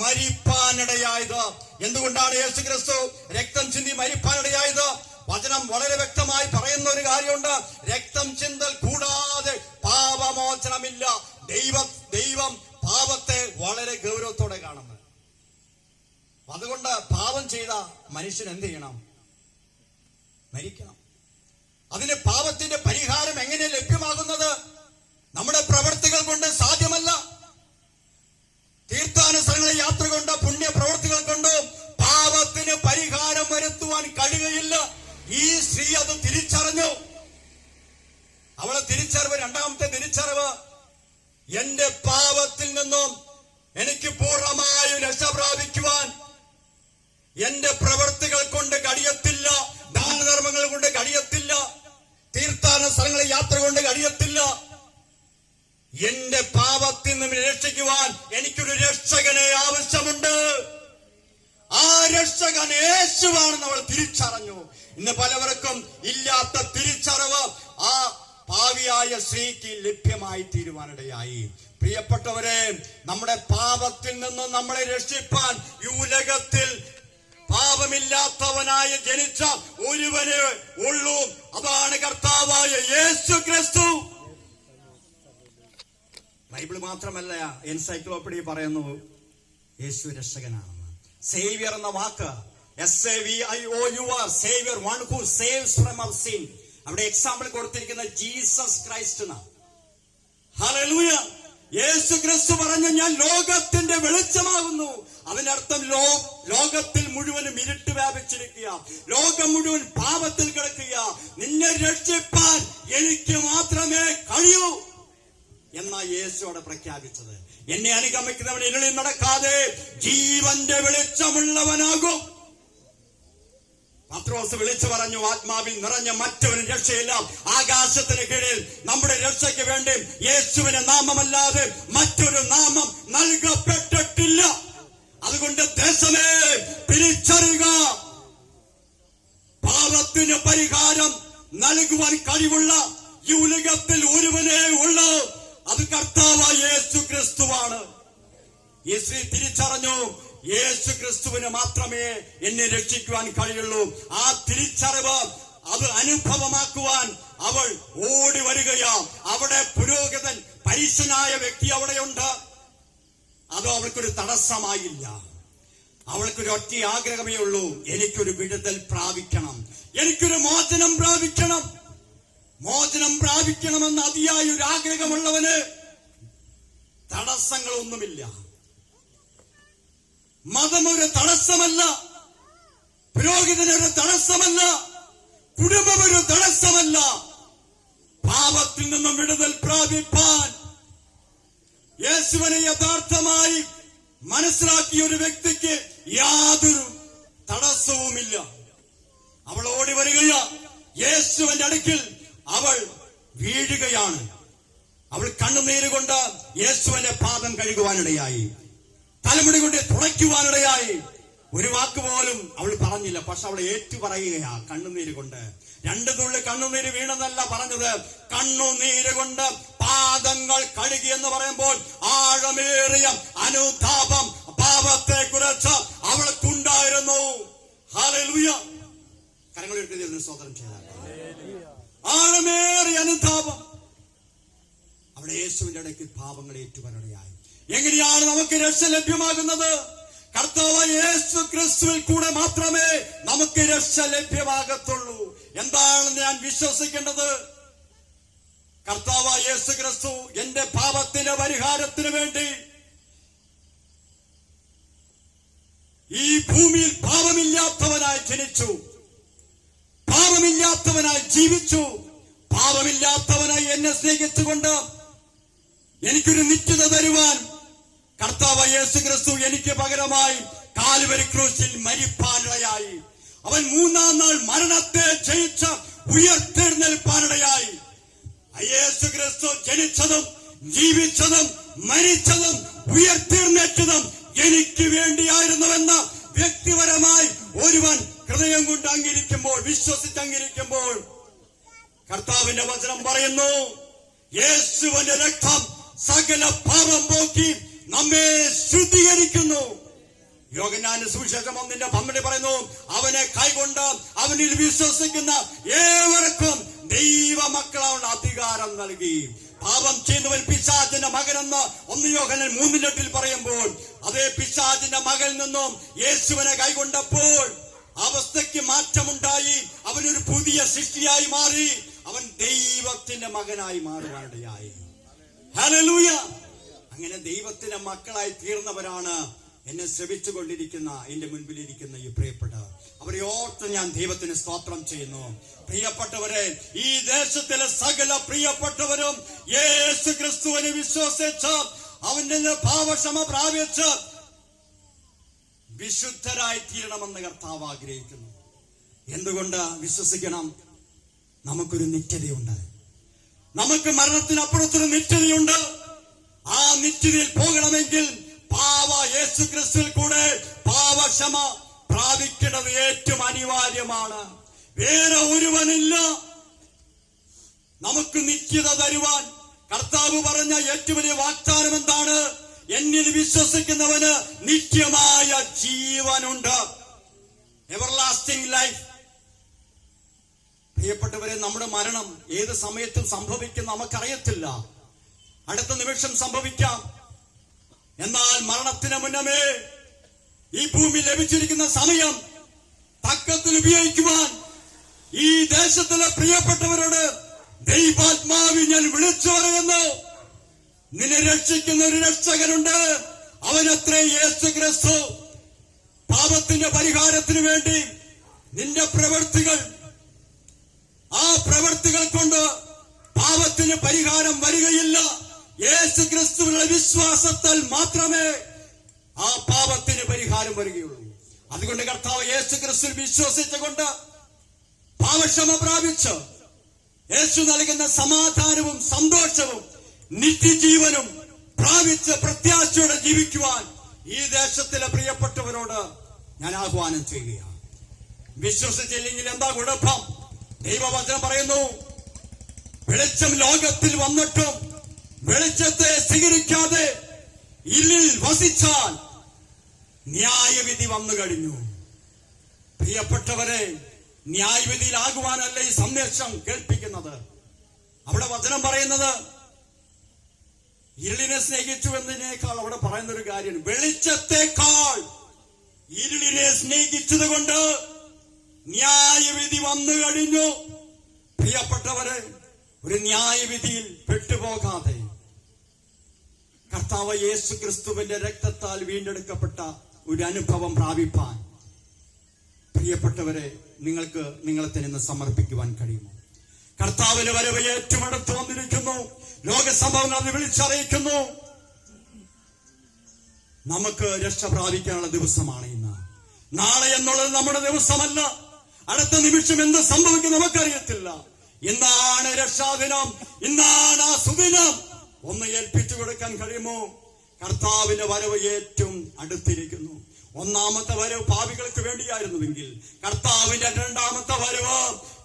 മരിപ്പാനിടയായത്. എന്തുകൊണ്ടാണ് യേശു ക്രിസ്തു രക്തം ചിന്തി മരിപ്പാനിടയായത്? വചനം വളരെ വ്യക്തമായി പറയുന്ന ഒരു കാര്യമുണ്ട്. രക്തം ചിന്തൽ കൂടാതെ പാപമോചനമില്ല. ദൈവം പാപത്തെ വളരെ ഗൗരവത്തോടെ കാണുന്നു. അതുകൊണ്ട് പാപം ചെയ്ത മനുഷ്യൻ എന്ത് ചെയ്യണം? മരിക്കണം. അതിന് പാപത്തിന്റെ പരിഹാരം എങ്ങനെ ലഭ്യമാകുന്നത്? നമ്മുടെ പ്രവൃത്തികൾ കൊണ്ട് സാധ്യമല്ല. തീർത്ഥാനുസരണ യാത്ര കൊണ്ട്, പുണ്യ പ്രവൃത്തികൾ കൊണ്ട് പാപത്തിന് പരിഹാരം വരുത്തുവാൻ കഴിയുകയില്ല. ഈ സ്ത്രീ അത് തിരിച്ചറിഞ്ഞു. അവളെ തിരിച്ചറിവ്, രണ്ടാമത്തെ തിരിച്ചറിവ്, എന്റെ പാപത്തിൽ നിന്നും എനിക്ക് പൂർണ്ണമായും രക്ഷ പ്രാപിക്കുവാൻ എന്റെ പ്രവൃത്തികൾ കൊണ്ട് കഴിയത്തില്ല, ദാനധർമ്മങ്ങൾ കൊണ്ട് കഴിയത്തില്ല, തീർത്ഥാടന സ്ഥലങ്ങളിൽ യാത്ര കൊണ്ട് കഴിയത്തില്ല. എന്റെ പാപത്തിൽ നിന്ന് രക്ഷിക്കുവാൻ എനിക്കൊരു രക്ഷകനെ ആവശ്യമുണ്ട്. ആ രക്ഷകൻ യേശുവാണെന്ന് അവൾ തിരിച്ചറിഞ്ഞു. ഇന്ന് പലവർക്കും ഇല്ലാത്ത തിരിച്ചറിവ് ആ പാവിയായ സ്ത്രീക്ക് ലഭ്യമായി തീരുവാനിടയായി. പ്രിയപ്പെട്ടവരെ, നമ്മുടെ പാപത്തിൽ നിന്ന് നമ്മളെ രക്ഷിപ്പാൻ ഈ ഉലകത്തിൽ പാപമില്ലാത്തവനായി ജനിച്ച ഒരുവനെ ഉള്ളൂ. അതാണ് കർത്താവായ യേശു ക്രിസ്തു. ബൈബിൾ മാത്രമല്ല, എൻസൈക്ലോപീഡിയ പറയുന്നു യേശു രക്ഷകനാണെന്ന്. സേവിയർ എന്ന വാക്ക് SAVIOUR, saviour, one who saves from our sin. അവിടെ എക്സാമ്പിൾ കൊടുത്തിരിക്കുന്ന ജീസസ് ക്രൈസ്റ്റ് എന്നാണ്. ഹല്ലേലൂയ. യേശു ക്രിസ്തു പറഞ്ഞു, ഞാൻ ലോകത്തിന്റെ വെളിച്ചമാകുന്നു. അതിനർത്ഥം ലോകത്തിൽ മുഴുവനും ഇരുട്ട് വ്യാപിച്ചിരിക്കുക, ലോകം മുഴുവൻ പാപത്തിൽ കിടക്കുക. നിന്നെ രക്ഷിപ്പാൻ എനിക്ക് മാത്രമേ കഴിയൂ എന്നാ യേശു അവിടെ പ്രഖ്യാപിച്ചത്. എന്നെ അനുഗമിക്കുന്നവൻ ഇരുളിൽ നടക്കാതെ ജീവന്റെ വെളിച്ചമുള്ളവനാകും. പത്രോസ് വിളിച്ചു പറഞ്ഞു, ആത്മാവിൽ നിറഞ്ഞ മറ്റവനും രക്ഷയില്ല. ആകാശത്തിന് കീഴിൽ നമ്മുടെ രക്ഷയ്ക്ക് വേണ്ടി യേശുവിന്റെ നാമമല്ലാതെ മറ്റൊരു നാമം നൽകപ്പെട്ടിട്ടില്ല. അതുകൊണ്ട് ദേശമേ തിരിച്ചറിയുക, പാപത്തിന് പരിഹാരം നൽകുവാൻ കഴിവുള്ള ഈ ഉലകത്തിൽ ഒരുവനേ ഉള്ളൂ. അത് കർത്താവായ യേശു ക്രിസ്തുവാണ്. ഈ സ്ത്രീ തിരിച്ചറിഞ്ഞു, യേശു ക്രിസ്തുവിന് മാത്രമേ എന്നെ രക്ഷിക്കുവാൻ കഴിയുള്ളൂ. ആ തിരിച്ചറിവ് അത് അനുഭവമാക്കുവാൻ അവൾ ഓടി വരികയാ. അവിടെ പുരോഹിതൻ, പരീശനായ വ്യക്തി അവിടെയുണ്ട്. അതോ അവൾക്കൊരു തടസ്സമായില്ല. അവൾക്കൊരു ഒറ്റ ആഗ്രഹമേ ഉള്ളൂ, എനിക്കൊരു വിടുതൽ പ്രാപിക്കണം, എനിക്കൊരു മോചനം പ്രാപിക്കണം. മോചനം പ്രാപിക്കണമെന്ന് അതിയായ ഒരു ആഗ്രഹമുള്ളവന് തടസ്സങ്ങളൊന്നുമില്ല. മതമൊരു തടസ്സമല്ല, പുരോഹിതനൊരു തടസ്സമല്ല, കുടുംബമൊരു തടസ്സമല്ല. പാപത്തിൽ നിന്നും വിടുതൽ പ്രാപിപ്പാൻ യേശുവിനെ യഥാർത്ഥമായി മനസ്സിലാക്കിയ ഒരു വ്യക്തിക്ക് യാതൊരു തടസ്സവുമില്ല. അവൾ ഓടി വരികയാ. യേശുവിന്റെ അടുക്കിൽ അവൾ വീഴുകയാണ്. അവൾ കണ്ണുനീര് കൊണ്ട് യേശുവിന്റെ പാദം കഴുകുവാനിടയായി, തലമുടി കൊണ്ട് തുളയ്ക്കുവാനിടയായി. ഒരു വാക്ക് പോലും അവൾ പറഞ്ഞില്ല. പക്ഷെ അവൾ ഏറ്റു പറയുകയാ കണ്ണുനീര് കൊണ്ട്. രണ്ടു തുള്ളി കണ്ണുനീര് വീണെന്നല്ല പറഞ്ഞത്, കണ്ണുനീര് കൊണ്ട് പാദങ്ങൾ കഴുകി എന്ന് പറയുമ്പോൾ ആഴമേറിയ അനുതാപം പാപത്തെ കുറിച്ച് അവൾക്കുണ്ടായിരുന്നു. ഹല്ലേലൂയ. കരങ്ങളെടുത്ത് സ്തോത്രം ചെയ്താൽ ആഴമേറിയ അനുതാപം. അവിടെ യേശുവിന്റെ ഇടയ്ക്ക് പാപങ്ങൾ ഏറ്റുവരടയായി. എങ്ങനെയാണ് നമുക്ക് രക്ഷ ലഭ്യമാകുന്നത്? കർത്താവായ യേശു ക്രിസ്തുവിൽ കൂടെ മാത്രമേ നമുക്ക് രക്ഷ ലഭ്യമാകത്തുള്ളൂ. എന്താണെന്ന് ഞാൻ വിശ്വസിക്കേണ്ടത്? കർത്താവായ യേശു ക്രിസ്തു എന്റെ പാപത്തിന്റെ പരിഹാരത്തിന് വേണ്ടി ഈ ഭൂമിയിൽ പാപമില്ലാത്തവനായി ജനിച്ചു, പാപമില്ലാത്തവനായി ജീവിച്ചു, പാപമില്ലാത്തവനായി എന്നെ സ്നേഹിച്ചുകൊണ്ട് എനിക്കൊരു നിത്യത തരുവാൻ കർത്താവായ യേശു ക്രിസ്തു എനിക്ക് പകരമായി കാൽവരി ക്രൂശിൽ മരിപ്പാനിടയായി. അവൻ മൂന്നാം നാൾ മരണത്തെ ജയിച്ച ഉയർത്തെഴുന്നേൽപ്പാനിടയായി. യേശു ക്രിസ്തു ജനിച്ചതും ജീവിച്ചതും മരിച്ചതും ഉയർത്തെഴുന്നേറ്റതും എനിക്ക് വേണ്ടിയായിരുന്നുവെന്ന് വ്യക്തിപരമായി ഒരുവൻ ഹൃദയം കൊണ്ട് അംഗീകരിക്കുമ്പോൾ, വിശ്വസിച്ചംഗീകരിക്കുമ്പോൾ കർത്താവിന്റെ വചനം പറയുന്നു, യേശുവിന്റെ രക്തം സകല പാപം പോക്കി നമ്മെ ശുദ്ധീകരിക്കുന്നു. യോഹന്നാന്റെ സുവിശേഷം 1:12 പറയുന്നു, അവനെ കൈകൊണ്ട് അവനിൽ വിശ്വസിക്കുന്ന ഏവർക്കും ദൈവമക്കളാവുന്ന അധികാരം നൽകി. പാപം ചെയ്യുന്നവൻ പിശാചിന്റെ മകനെന്ന് 1 യോഹന്നാൻ 3:8 പറയുമ്പോൾ, അതേ പിശാചിന്റെ മകനിൽ നിന്നും യേശുവിനെ കൈകൊണ്ടപ്പോൾ അവസ്ഥയ്ക്ക് മാറ്റമുണ്ടായി. അവനൊരു പുതിയ സൃഷ്ടിയായി മാറി. അവൻ ദൈവത്തിന്റെ മകനായി മാറുവാനിടയായി. ഹല്ലേലൂയ. അങ്ങനെ ദൈവത്തിന്റെ മക്കളായി തീർന്നവരാണ് എന്നെ ശ്രമിച്ചുകൊണ്ടിരിക്കുന്ന, എന്റെ മുൻപിലിരിക്കുന്ന ഈ പ്രിയപ്പെട്ട അവരെ ഓർത്ത് ഞാൻ ദൈവത്തിന് സ്തോത്രം ചെയ്യുന്നു. പ്രിയപ്പെട്ടവരെ, ഈ ദേശത്തിലെ സകല പ്രിയപ്പെട്ടവരും യേശു ക്രിസ്തുവിനെ വിശ്വസിച്ച് അവന്റെ പാപക്ഷമ പ്രാപിച്ച് വിശുദ്ധരായി തീരണമെന്ന് കർത്താവ് ആഗ്രഹിക്കുന്നു. എന്തുകൊണ്ട് വിശ്വസിക്കണം? നമുക്കൊരു നിത്യതയുണ്ട്. നമുക്ക് മരണത്തിനപ്പുറത്തൊരു നിത്യതയുണ്ട്. ആ നിത്യതയിൽ പോകണമെങ്കിൽ യേശു ക്രിസ്തുവിൽ കൂടെ പാപക്ഷമ പ്രാപിക്കേണ്ടത് ഏറ്റവും അനിവാര്യമാണ്. വേറെ ഒരുവനില്ല നമുക്ക് നിത്യത തരുവാൻ. കർത്താവ് പറഞ്ഞ ഏറ്റവും വലിയ വാഗ്ദാനം എന്താണ്? എന്നിൽ വിശ്വസിക്കുന്നവന് നിത്യമായ ജീവനുണ്ട്, എവർലാസ്റ്റിംഗ് ലൈഫ്. പ്രിയപ്പെട്ടവരെ, നമ്മുടെ മരണം ഏത് സമയത്തും സംഭവിക്കും നമുക്കറിയത്തില്ല. അടുത്ത നിമിഷം സംഭവിക്കാം. എന്നാൽ മരണത്തിന് മുന്നമേ ഈ ഭൂമി ലഭിച്ചിരിക്കുന്ന സമയം തക്കത്തിൽ ഉപയോഗിക്കുവാൻ ഈ ദേശത്തിലെ പ്രിയപ്പെട്ടവരോട് ദൈവാത്മാവിൽ ഞാൻ വിളിച്ചു പറയുന്നു. നിന്നെ രക്ഷിക്കുന്ന ഒരു രക്ഷകനുണ്ട്. അവനത്രേ യേശു ക്രിസ്തു. പാപത്തിന്റെ പരിഹാരത്തിന് വേണ്ടി നിന്റെ പ്രവൃത്തികൾ, ആ പ്രവൃത്തികൾ കൊണ്ട് പാപത്തിന് പരിഹാരം വരികയില്ല. യേശു ക്രിസ്തുവിനുള്ള വിശ്വാസത്താൽ മാത്രമേ ആ പാപത്തിന് പരിഹാരം വരികയുള്ളൂ. അതുകൊണ്ട് കർത്താവ് യേശു ക്രിസ്തുവിൽ വിശ്വസിച്ചുകൊണ്ട് പാപക്ഷമ പ്രാപിച്ച് യേശു നൽകുന്ന സമാധാനവും സന്തോഷവും നിത്യജീവനും പ്രാപിച്ച് പ്രത്യാശയോടെ ജീവിക്കുവാൻ ഈ ദേശത്തിലെ പ്രിയപ്പെട്ടവരോട് ഞാൻ ആഹ്വാനം ചെയ്യുകയാണ്. വിശ്വസിച്ചില്ലെങ്കിൽ എന്താ കുഴപ്പം? ദൈവവചനം പറയുന്നു, വെളിച്ചം ലോകത്തിൽ വന്നിട്ടും വെളിച്ചത്തെ സ്വീകരിക്കാതെ ഇരുളിൽ വസിച്ചാൽ ന്യായവിധി വന്നു കഴിഞ്ഞു. പ്രിയപ്പെട്ടവരെ, ന്യായവിധിയിലാകുവാനല്ല ഈ സന്ദേശം കേൾപ്പിക്കുന്നത്. അവിടെ വചനം പറയുന്നത് ഇരുളിനെ സ്നേഹിച്ചു എന്നതിനേക്കാൾ അവിടെ പറയുന്ന ഒരു കാര്യം, വെളിച്ചത്തെക്കാൾ ഇരുളിനെ സ്നേഹിച്ചത് കൊണ്ട് ന്യായവിധി വന്നു കഴിഞ്ഞു. പ്രിയപ്പെട്ടവരെ, ഒരു ന്യായവിധിയിൽ പെട്ടുപോകാതെ കർത്താവ് യേശു ക്രിസ്തുവിന്റെ രക്തത്താൽ വീണ്ടെടുക്കപ്പെട്ട ഒരു അനുഭവം പ്രാപിപ്പാൻ പ്രിയപ്പെട്ടവരെ നിങ്ങൾക്ക് നിങ്ങളെ തന്നെ സമർപ്പിക്കുവാൻ കഴിയുമോ? കർത്താവിന്റെ വരവ് ഏറ്റവും അടുത്ത് വന്നിരിക്കുന്നു. ലോക സംഭവങ്ങൾ അത് വിളിച്ചറിയിക്കുന്നു. നമുക്ക് രക്ഷ പ്രാപിക്കാനുള്ള ദിവസമാണ് ഇന്ന്. നാളെ എന്നുള്ളത് നമ്മുടെ ദിവസമല്ല. അടുത്ത നിമിഷം എന്ത് സംഭവിക്കും നമുക്കറിയത്തില്ല. ഇന്നാണ് രക്ഷാദിനം, ഇന്നാണ് ആ സുദിനം. ഒന്ന് ഏൽപ്പിച്ചു കൊടുക്കാൻ കഴിയുമോ? കർത്താവിന്റെ വരവ് ഏറ്റവും അടുത്തിരിക്കുന്നു. ഒന്നാമത്തെ വരവ് പാപികൾക്ക് വേണ്ടിയായിരുന്നുവെങ്കിൽ കർത്താവിന്റെ രണ്ടാമത്തെ വരവ്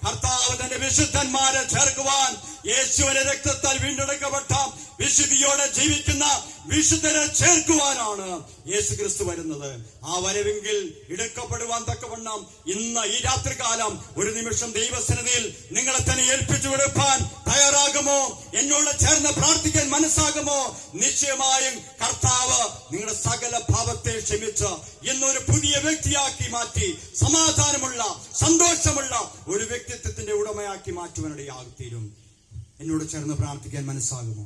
കർത്താവ് തന്റെ വിശുദ്ധന്മാരെ ചേർക്കുവാൻ, യേശുവിന്റെ രക്തത്താൽ വീണ്ടെടുക്കപ്പെട്ട വിശുദ്ധിയോടെ ജീവിക്കുന്ന വിശുദ്ധരെ ചേർക്കുവാനാണ് യേശു ക്രിസ്തു വരുന്നത്. ആ വരവെങ്കിൽ എടുക്കപ്പെടുവാൻ തക്കവണ്ണം ഇന്ന് ഈ രാത്രികാലം ഒരു നിമിഷം ദൈവസന്നിധിയിൽ നിങ്ങളെ തന്നെ ഏൽപ്പിച്ചു കൊടുക്കാൻ തയ്യാറാകുമോ? എന്നോട് ചേർന്ന് പ്രാർത്ഥിക്കാൻ മനസ്സാകുമോ? നിശ്ചയമായും കർത്താവ് നിങ്ങളുടെ സകല പാപത്തെ ക്ഷമിച്ച് ഇന്നൊരു പുതിയ വ്യക്തിയാക്കി മാറ്റി സമാധാനമുള്ള സന്തോഷമുള്ള ഒരു വ്യക്തിത്വത്തിന്റെ ഉടമയാക്കി മാറ്റുവാനിടയാകും. എന്നോട് ചേർന്ന് പ്രാർത്ഥിക്കാൻ മനസ്സാകുമോ?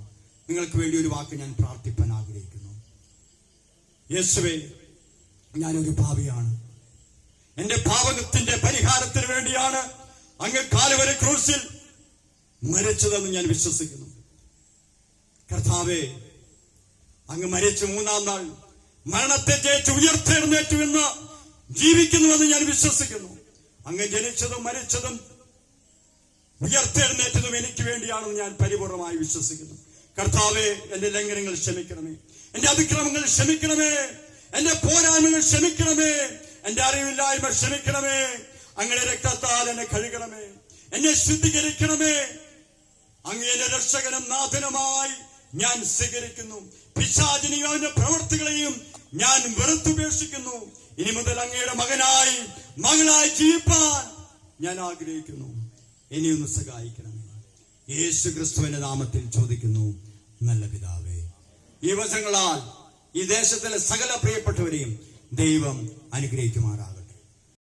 നിങ്ങൾക്ക് വേണ്ടി ഒരു വാക്ക് ഞാൻ പ്രാർത്ഥിപ്പാൻ ആഗ്രഹിക്കുന്നു. യേശുവേ, ഞാനൊരു പാപിയാണ്. എന്റെ പാപത്തിന്റെ പരിഹാരത്തിന് വേണ്ടിയാണ് അങ്ങ് കാൽവരി ക്രൂശിൽ മരിച്ചതെന്ന് ഞാൻ വിശ്വസിക്കുന്നു. കർത്താവേ, അങ്ങ് മരിച്ചു 3-ാം നാൾ മരണത്തെ ജയിച്ച് ഉയർത്തെഴുന്നേറ്റു എന്ന് ജീവിക്കുന്നുവെന്ന് ഞാൻ വിശ്വസിക്കുന്നു. അങ്ങ് ജനിച്ചതും മരിച്ചതും ഉയർത്തെഴുന്നേറ്റതും എനിക്ക് വേണ്ടിയാണെന്ന് ഞാൻ പരിപൂർണമായി വിശ്വസിക്കുന്നു. കർത്താവേ, എന്റെ ലംഘനങ്ങൾ ക്ഷമിക്കണമേ, എന്റെ അതിക്രമങ്ങൾ ക്ഷമിക്കണമേ, എന്റെ പോരായ്മകൾ ക്ഷമിക്കണമേ, എന്റെ അറിവില്ലായ്മ ക്ഷമിക്കണമേ. അങ്ങയുടെ രക്തത്താൽ എന്നെ കഴുകണമേ, എന്നെ ശുദ്ധീകരിക്കണമേ. അങ്ങയുടെ രക്ഷകനും നാഥനുമായി ഞാൻ സ്വീകരിക്കുന്നു. പിശാചിനെയും അവന്റെ പ്രവൃത്തികളെയും ഞാൻ വെറുത്തുപേക്ഷിക്കുന്നു. ഇനി മുതൽ അങ്ങയുടെ മകളായി ജീവിപ്പാൻ ഞാൻ ആഗ്രഹിക്കുന്നു. ഇനിയൊന്ന് സഹായിക്കണം. യേശു ക്രിസ്തുവിന്റെ നാമത്തിൽ ചോദിക്കുന്നു, നല്ല പിതാവേ. ഈ വചനങ്ങളാൽ ഈ ദേശത്തിലെ സകല പ്രിയപ്പെട്ടവരെയും ദൈവം അനുഗ്രഹിക്കുമാറാകട്ടെ.